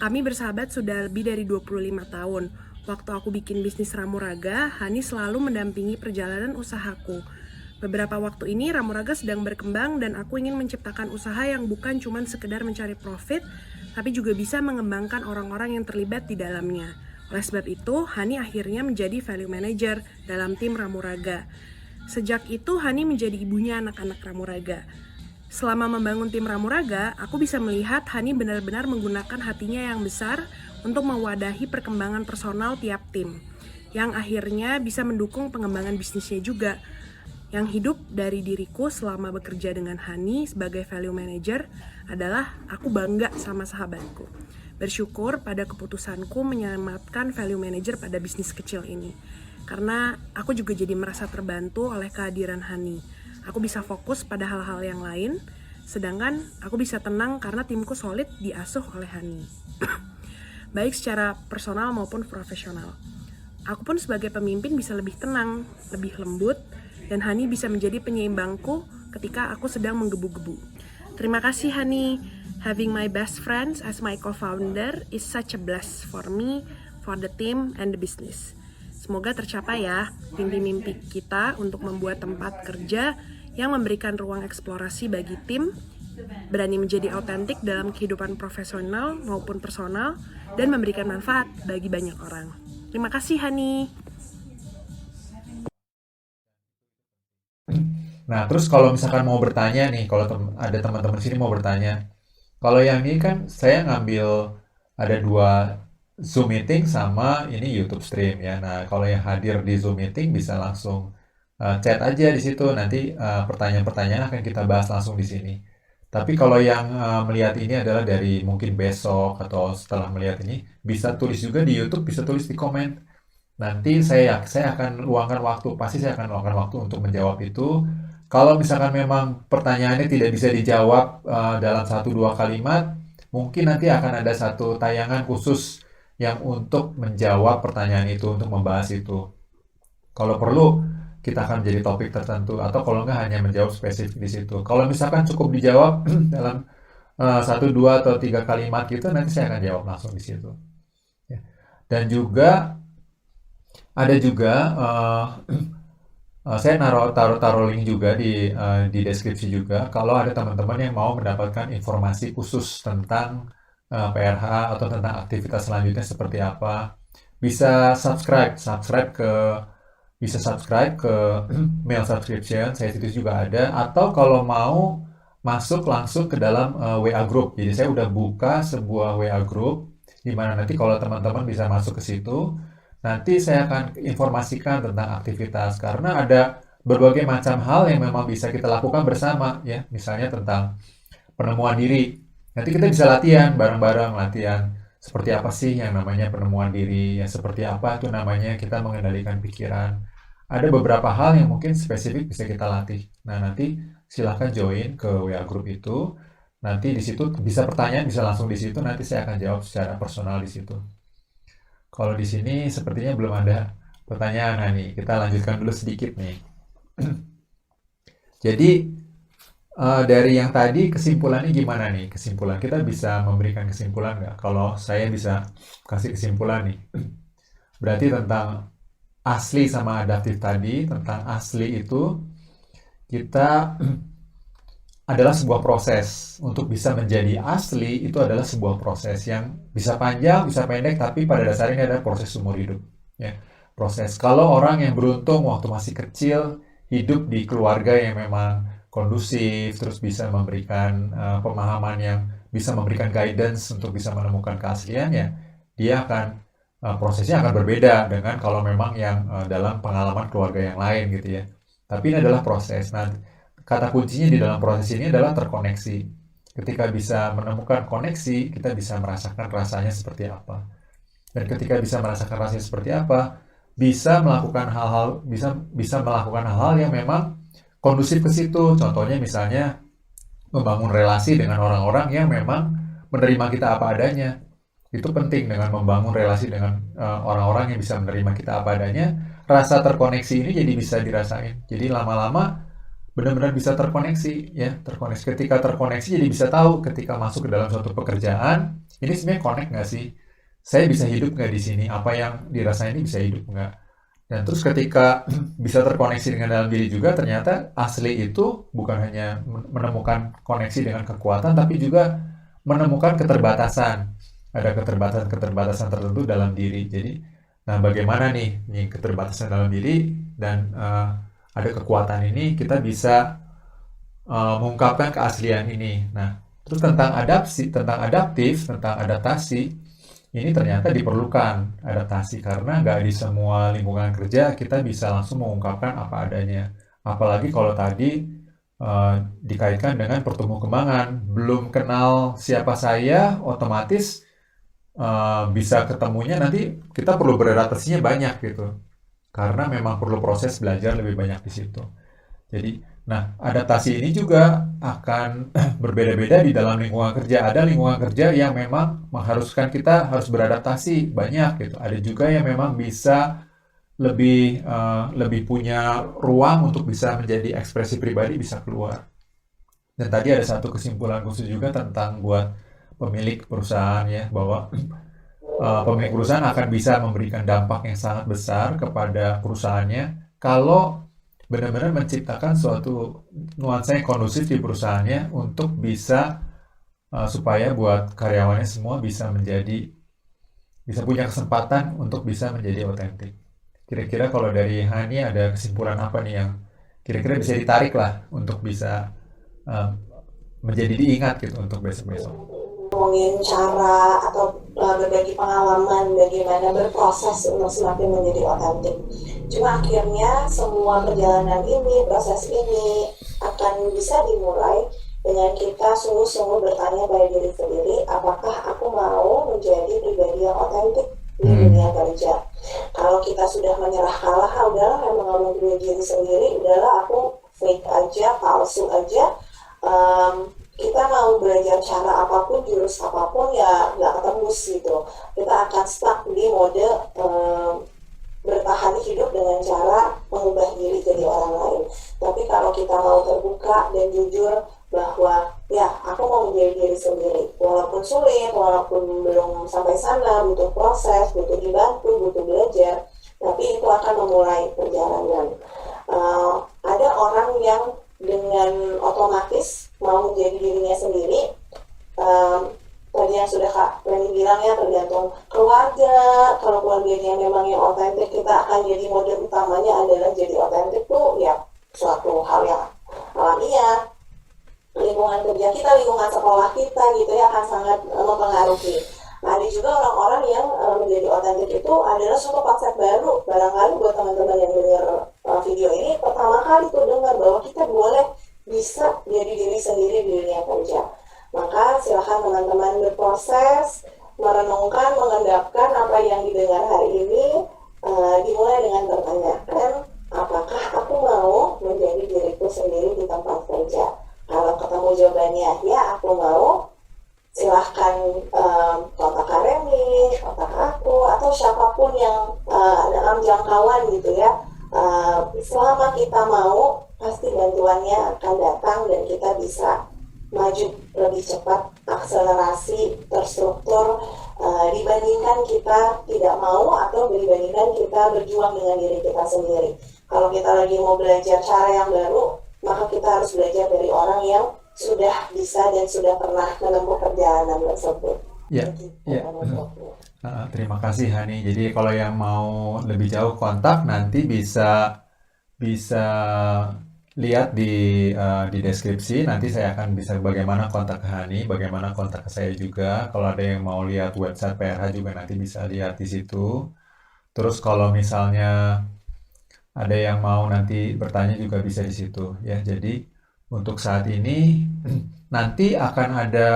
Kami bersahabat sudah lebih dari 25 tahun. Waktu aku bikin bisnis Ramu Raga, Hani selalu mendampingi perjalanan usahaku. Beberapa waktu ini Ramu Raga sedang berkembang dan aku ingin menciptakan usaha yang bukan cuma sekedar mencari profit, tapi juga bisa mengembangkan orang-orang yang terlibat di dalamnya. Oleh sebab itu, Hani akhirnya menjadi value manager dalam tim Ramu Raga. Sejak itu, Hani menjadi ibunya anak-anak Ramu Raga. Selama membangun tim Ramu Raga, aku bisa melihat Hani benar-benar menggunakan hatinya yang besar untuk mewadahi perkembangan personal tiap tim, yang akhirnya bisa mendukung pengembangan bisnisnya juga. Yang hidup dari diriku selama bekerja dengan Hani sebagai value manager adalah aku bangga sama sahabatku. Bersyukur pada keputusanku menyelamatkan value manager pada bisnis kecil ini. Karena aku juga jadi merasa terbantu oleh kehadiran Hani. Aku bisa fokus pada hal-hal yang lain, sedangkan aku bisa tenang karena timku solid diasuh oleh Hani. Baik secara personal maupun profesional. Aku pun sebagai pemimpin bisa lebih tenang, lebih lembut, dan Hani bisa menjadi penyeimbangku ketika aku sedang menggebu-gebu. Terima kasih Hani. Having my best friends as my co-founder is such a bless for me, for the team, and the business. Semoga tercapai ya mimpi-mimpi kita untuk membuat tempat kerja yang memberikan ruang eksplorasi bagi tim, berani menjadi autentik dalam kehidupan profesional maupun personal, dan memberikan manfaat bagi banyak orang. Terima kasih Hani. Nah, terus kalau misalkan mau bertanya nih, kalau ada teman-teman sini mau bertanya, kalau yang ini kan saya ngambil ada 2 Zoom meeting sama ini YouTube stream ya. Nah, kalau yang hadir di Zoom meeting bisa langsung chat aja di situ. Nanti pertanyaan-pertanyaan akan kita bahas langsung di sini. Tapi kalau yang melihat ini adalah dari mungkin besok atau setelah melihat ini, bisa tulis juga di YouTube, bisa tulis di komen. Nanti saya akan luangkan waktu, pasti saya akan luangkan waktu untuk menjawab itu. Kalau misalkan memang pertanyaannya tidak bisa dijawab dalam 1-2 kalimat, mungkin nanti akan ada satu tayangan khusus yang untuk menjawab pertanyaan itu, untuk membahas itu. Kalau perlu, kita akan menjadi topik tertentu, atau kalau enggak hanya menjawab spesifik di situ. Kalau misalkan cukup dijawab dalam 1, 2, atau 3 kalimat gitu, nanti saya akan jawab langsung di situ. Ya. Dan juga ada juga saya taruh link juga di deskripsi juga. Kalau ada teman-teman yang mau mendapatkan informasi khusus tentang PRH atau tentang aktivitas selanjutnya seperti apa, bisa subscribe ke mail subscription, saya situ juga ada, atau kalau mau masuk langsung ke dalam WA group. Jadi saya udah buka sebuah WA group di mana nanti kalau teman-teman bisa masuk ke situ, nanti saya akan informasikan tentang aktivitas, karena ada berbagai macam hal yang memang bisa kita lakukan bersama ya, misalnya tentang penemuan diri. Nanti kita bisa latihan bareng-bareng, latihan seperti apa sih yang namanya penemuan diri, ya seperti apa itu namanya kita mengendalikan pikiran. Ada beberapa hal yang mungkin spesifik bisa kita latih. Nah, nanti silahkan join ke WA group itu. Nanti di situ bisa pertanyaan, bisa langsung di situ. Nanti saya akan jawab secara personal di situ. Kalau di sini sepertinya belum ada pertanyaan. Nah, nih kita lanjutkan dulu sedikit nih. Jadi dari yang tadi kesimpulannya gimana nih? Kesimpulan kita bisa memberikan kesimpulan nggak? Kalau saya bisa kasih kesimpulan nih, berarti tentang asli sama adaptif tadi, tentang asli itu kita adalah sebuah proses. Untuk bisa menjadi asli itu adalah sebuah proses yang bisa panjang, bisa pendek, tapi pada dasarnya ini adalah proses umur hidup. Ya, proses. Kalau orang yang beruntung waktu masih kecil hidup di keluarga yang memang kondusif, terus bisa memberikan pemahaman yang bisa memberikan guidance untuk bisa menemukan keasliannya, dia akan prosesnya akan berbeda dengan kalau memang yang dalam pengalaman keluarga yang lain gitu ya. Tapi ini adalah proses. Nah, kata kuncinya di dalam proses ini adalah terkoneksi. Ketika bisa menemukan koneksi, kita bisa merasakan rasanya seperti apa. Dan ketika bisa merasakan rasanya seperti apa, bisa melakukan hal-hal bisa melakukan hal-hal yang memang kondusif ke situ. Contohnya misalnya membangun relasi dengan orang-orang yang memang menerima kita apa adanya. Itu penting dengan membangun relasi dengan orang-orang yang bisa menerima kita apa adanya. Rasa terkoneksi ini jadi bisa dirasain. Jadi lama-lama benar-benar bisa terkoneksi ya, terkoneksi. Ketika terkoneksi jadi bisa tahu ketika masuk ke dalam suatu pekerjaan, ini sebenarnya connect nggak sih? Saya bisa hidup nggak di sini? Apa yang dirasain ini bisa hidup nggak? Dan terus ketika bisa terkoneksi dengan dalam diri juga, ternyata asli itu bukan hanya menemukan koneksi dengan kekuatan, tapi juga menemukan keterbatasan. Ada keterbatasan-keterbatasan tertentu dalam diri. Jadi, nah bagaimana nih keterbatasan dalam diri dan ada kekuatan ini, kita bisa mengungkapkan keaslian ini. Nah, terus tentang adaptif, tentang adaptasi, ini ternyata diperlukan adaptasi karena nggak di semua lingkungan kerja kita bisa langsung mengungkapkan apa adanya. Apalagi kalau tadi dikaitkan dengan pertumbuh kembangan, belum kenal siapa saya, otomatis bisa ketemunya nanti kita perlu beradaptasinya banyak gitu. Karena memang perlu proses belajar lebih banyak di situ. Jadi, nah adaptasi ini juga akan berbeda-beda di dalam lingkungan kerja. Ada lingkungan kerja yang memang mengharuskan kita harus beradaptasi banyak gitu. Ada juga yang memang bisa lebih punya ruang untuk bisa menjadi ekspresi pribadi, bisa keluar. Dan tadi ada satu kesimpulan khusus juga tentang buat pemilik perusahaan ya, bahwa pemilik perusahaan akan bisa memberikan dampak yang sangat besar kepada perusahaannya kalau benar-benar menciptakan suatu nuansa yang kondusif di perusahaannya untuk bisa supaya buat karyawannya semua bisa punya kesempatan untuk bisa menjadi otentik. Kira-kira kalau dari Hani ada kesimpulan apa nih yang kira-kira bisa ditarik lah untuk bisa menjadi diingat gitu untuk besok-besok. Ngomongin cara atau berbagi pengalaman bagaimana berproses untuk semakin menjadi otentik. Cuma akhirnya semua perjalanan ini, proses ini akan bisa dimulai dengan kita sungguh-sungguh bertanya pada diri sendiri, apakah aku mau menjadi pribadi yang otentik di dunia kerja. Kalau kita sudah menyerah kalah, udahlah emang diri sendiri, udahlah aku fake aja, palsu aja. Kita mau belajar cara apapun, jurus apapun ya nggak ketembus gitu. Kita akan stuck di mode bertahan hidup dengan cara mengubah diri jadi orang lain. Tapi kalau kita mau terbuka dan jujur bahwa ya aku mau menjadi diri sendiri, walaupun sulit, walaupun belum sampai sana, butuh proses, butuh dibantu, butuh belajar, tapi itu akan memulai perjalanan. Ada orang yang dengan otomatis mau menjadi dirinya sendiri. Tadi yang sudah Kak Reni bilang ya, tergantung keluarga. Kalau keluarganya memang yang otentik, kita akan jadi mode utamanya adalah jadi otentik tuh ya suatu hal yang alamiah. Lingkungan kerja kita, lingkungan sekolah kita gitu ya akan sangat mempengaruhi. Nah, ada juga orang-orang yang menjadi otentik itu adalah suatu konsep baru. Barangkali buat teman-teman yang dengar video ini pertama kali tuh dengar bahwa kita boleh bisa jadi diri sendiri di dunia kerja. Maka silakan teman-teman berproses, merenungkan, mengendapkan apa yang didengar hari ini, dimulai dengan bertanya, apakah aku mau menjadi diriku sendiri di tempat kerja? aja. Kalau ketemu jawabannya ya aku mau, silahkan kontak Kak Remi, kontak aku, atau siapapun yang dalam jangkauan gitu ya. Selama kita mau, pasti bantuannya akan datang dan kita bisa maju lebih cepat, akselerasi, terstruktur dibandingkan kita tidak mau atau dibandingkan kita berjuang dengan diri kita sendiri. Kalau kita lagi mau belajar cara yang baru, maka kita harus belajar dari orang yang sudah bisa dan sudah pernah menempuh perjalanan tersebut. Ya, ya. Terima kasih Hani. Jadi kalau yang mau lebih jauh kontak nanti bisa lihat di deskripsi. Nanti saya akan bisa bagaimana kontak ke Hani, bagaimana kontak ke saya juga. Kalau ada yang mau lihat website PRH juga nanti bisa lihat di situ. Terus kalau misalnya ada yang mau nanti bertanya juga bisa di situ ya. Jadi untuk saat ini nanti akan ada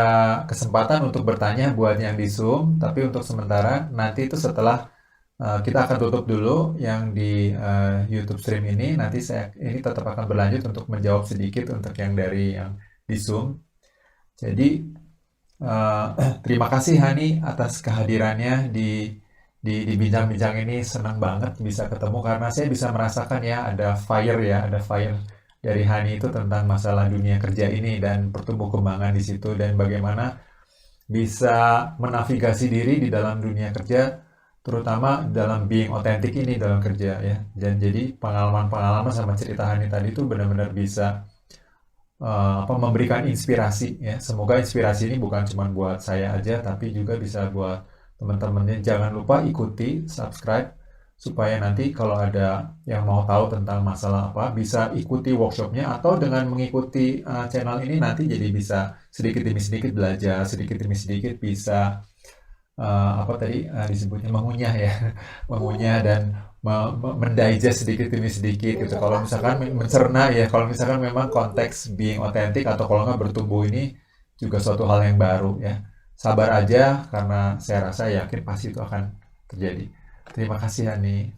kesempatan untuk bertanya buat yang di Zoom, tapi untuk sementara nanti itu setelah kita akan tutup dulu yang di YouTube stream ini. Nanti ini tetap akan berlanjut untuk menjawab sedikit untuk yang dari yang di Zoom. Jadi terima kasih Hani atas kehadirannya di bincang-bincang ini. Senang banget bisa ketemu karena saya bisa merasakan ya ada fire dari Hani itu tentang masalah dunia kerja ini dan pertumbuh kembangan di situ dan bagaimana bisa menavigasi diri di dalam dunia kerja, terutama dalam being otentik ini dalam kerja ya. Dan jadi pengalaman-pengalaman sama cerita Hani tadi itu benar-benar bisa memberikan inspirasi ya. Semoga inspirasi ini bukan cuma buat saya aja tapi juga bisa buat teman-temannya. Jangan lupa ikuti, subscribe supaya nanti kalau ada yang mau tahu tentang masalah apa bisa ikuti workshopnya, atau dengan mengikuti channel ini nanti jadi bisa sedikit demi sedikit belajar, sedikit demi sedikit bisa disebutnya mengunyah ya mengunyah dan mendigest sedikit demi sedikit gitu. Kalau misalkan mencerna ya, kalau misalkan memang konteks being authentic atau kalau nggak bertumbuh ini juga suatu hal yang baru ya. Sabar aja karena saya rasa yakin pasti itu akan terjadi. Terima kasih Hani.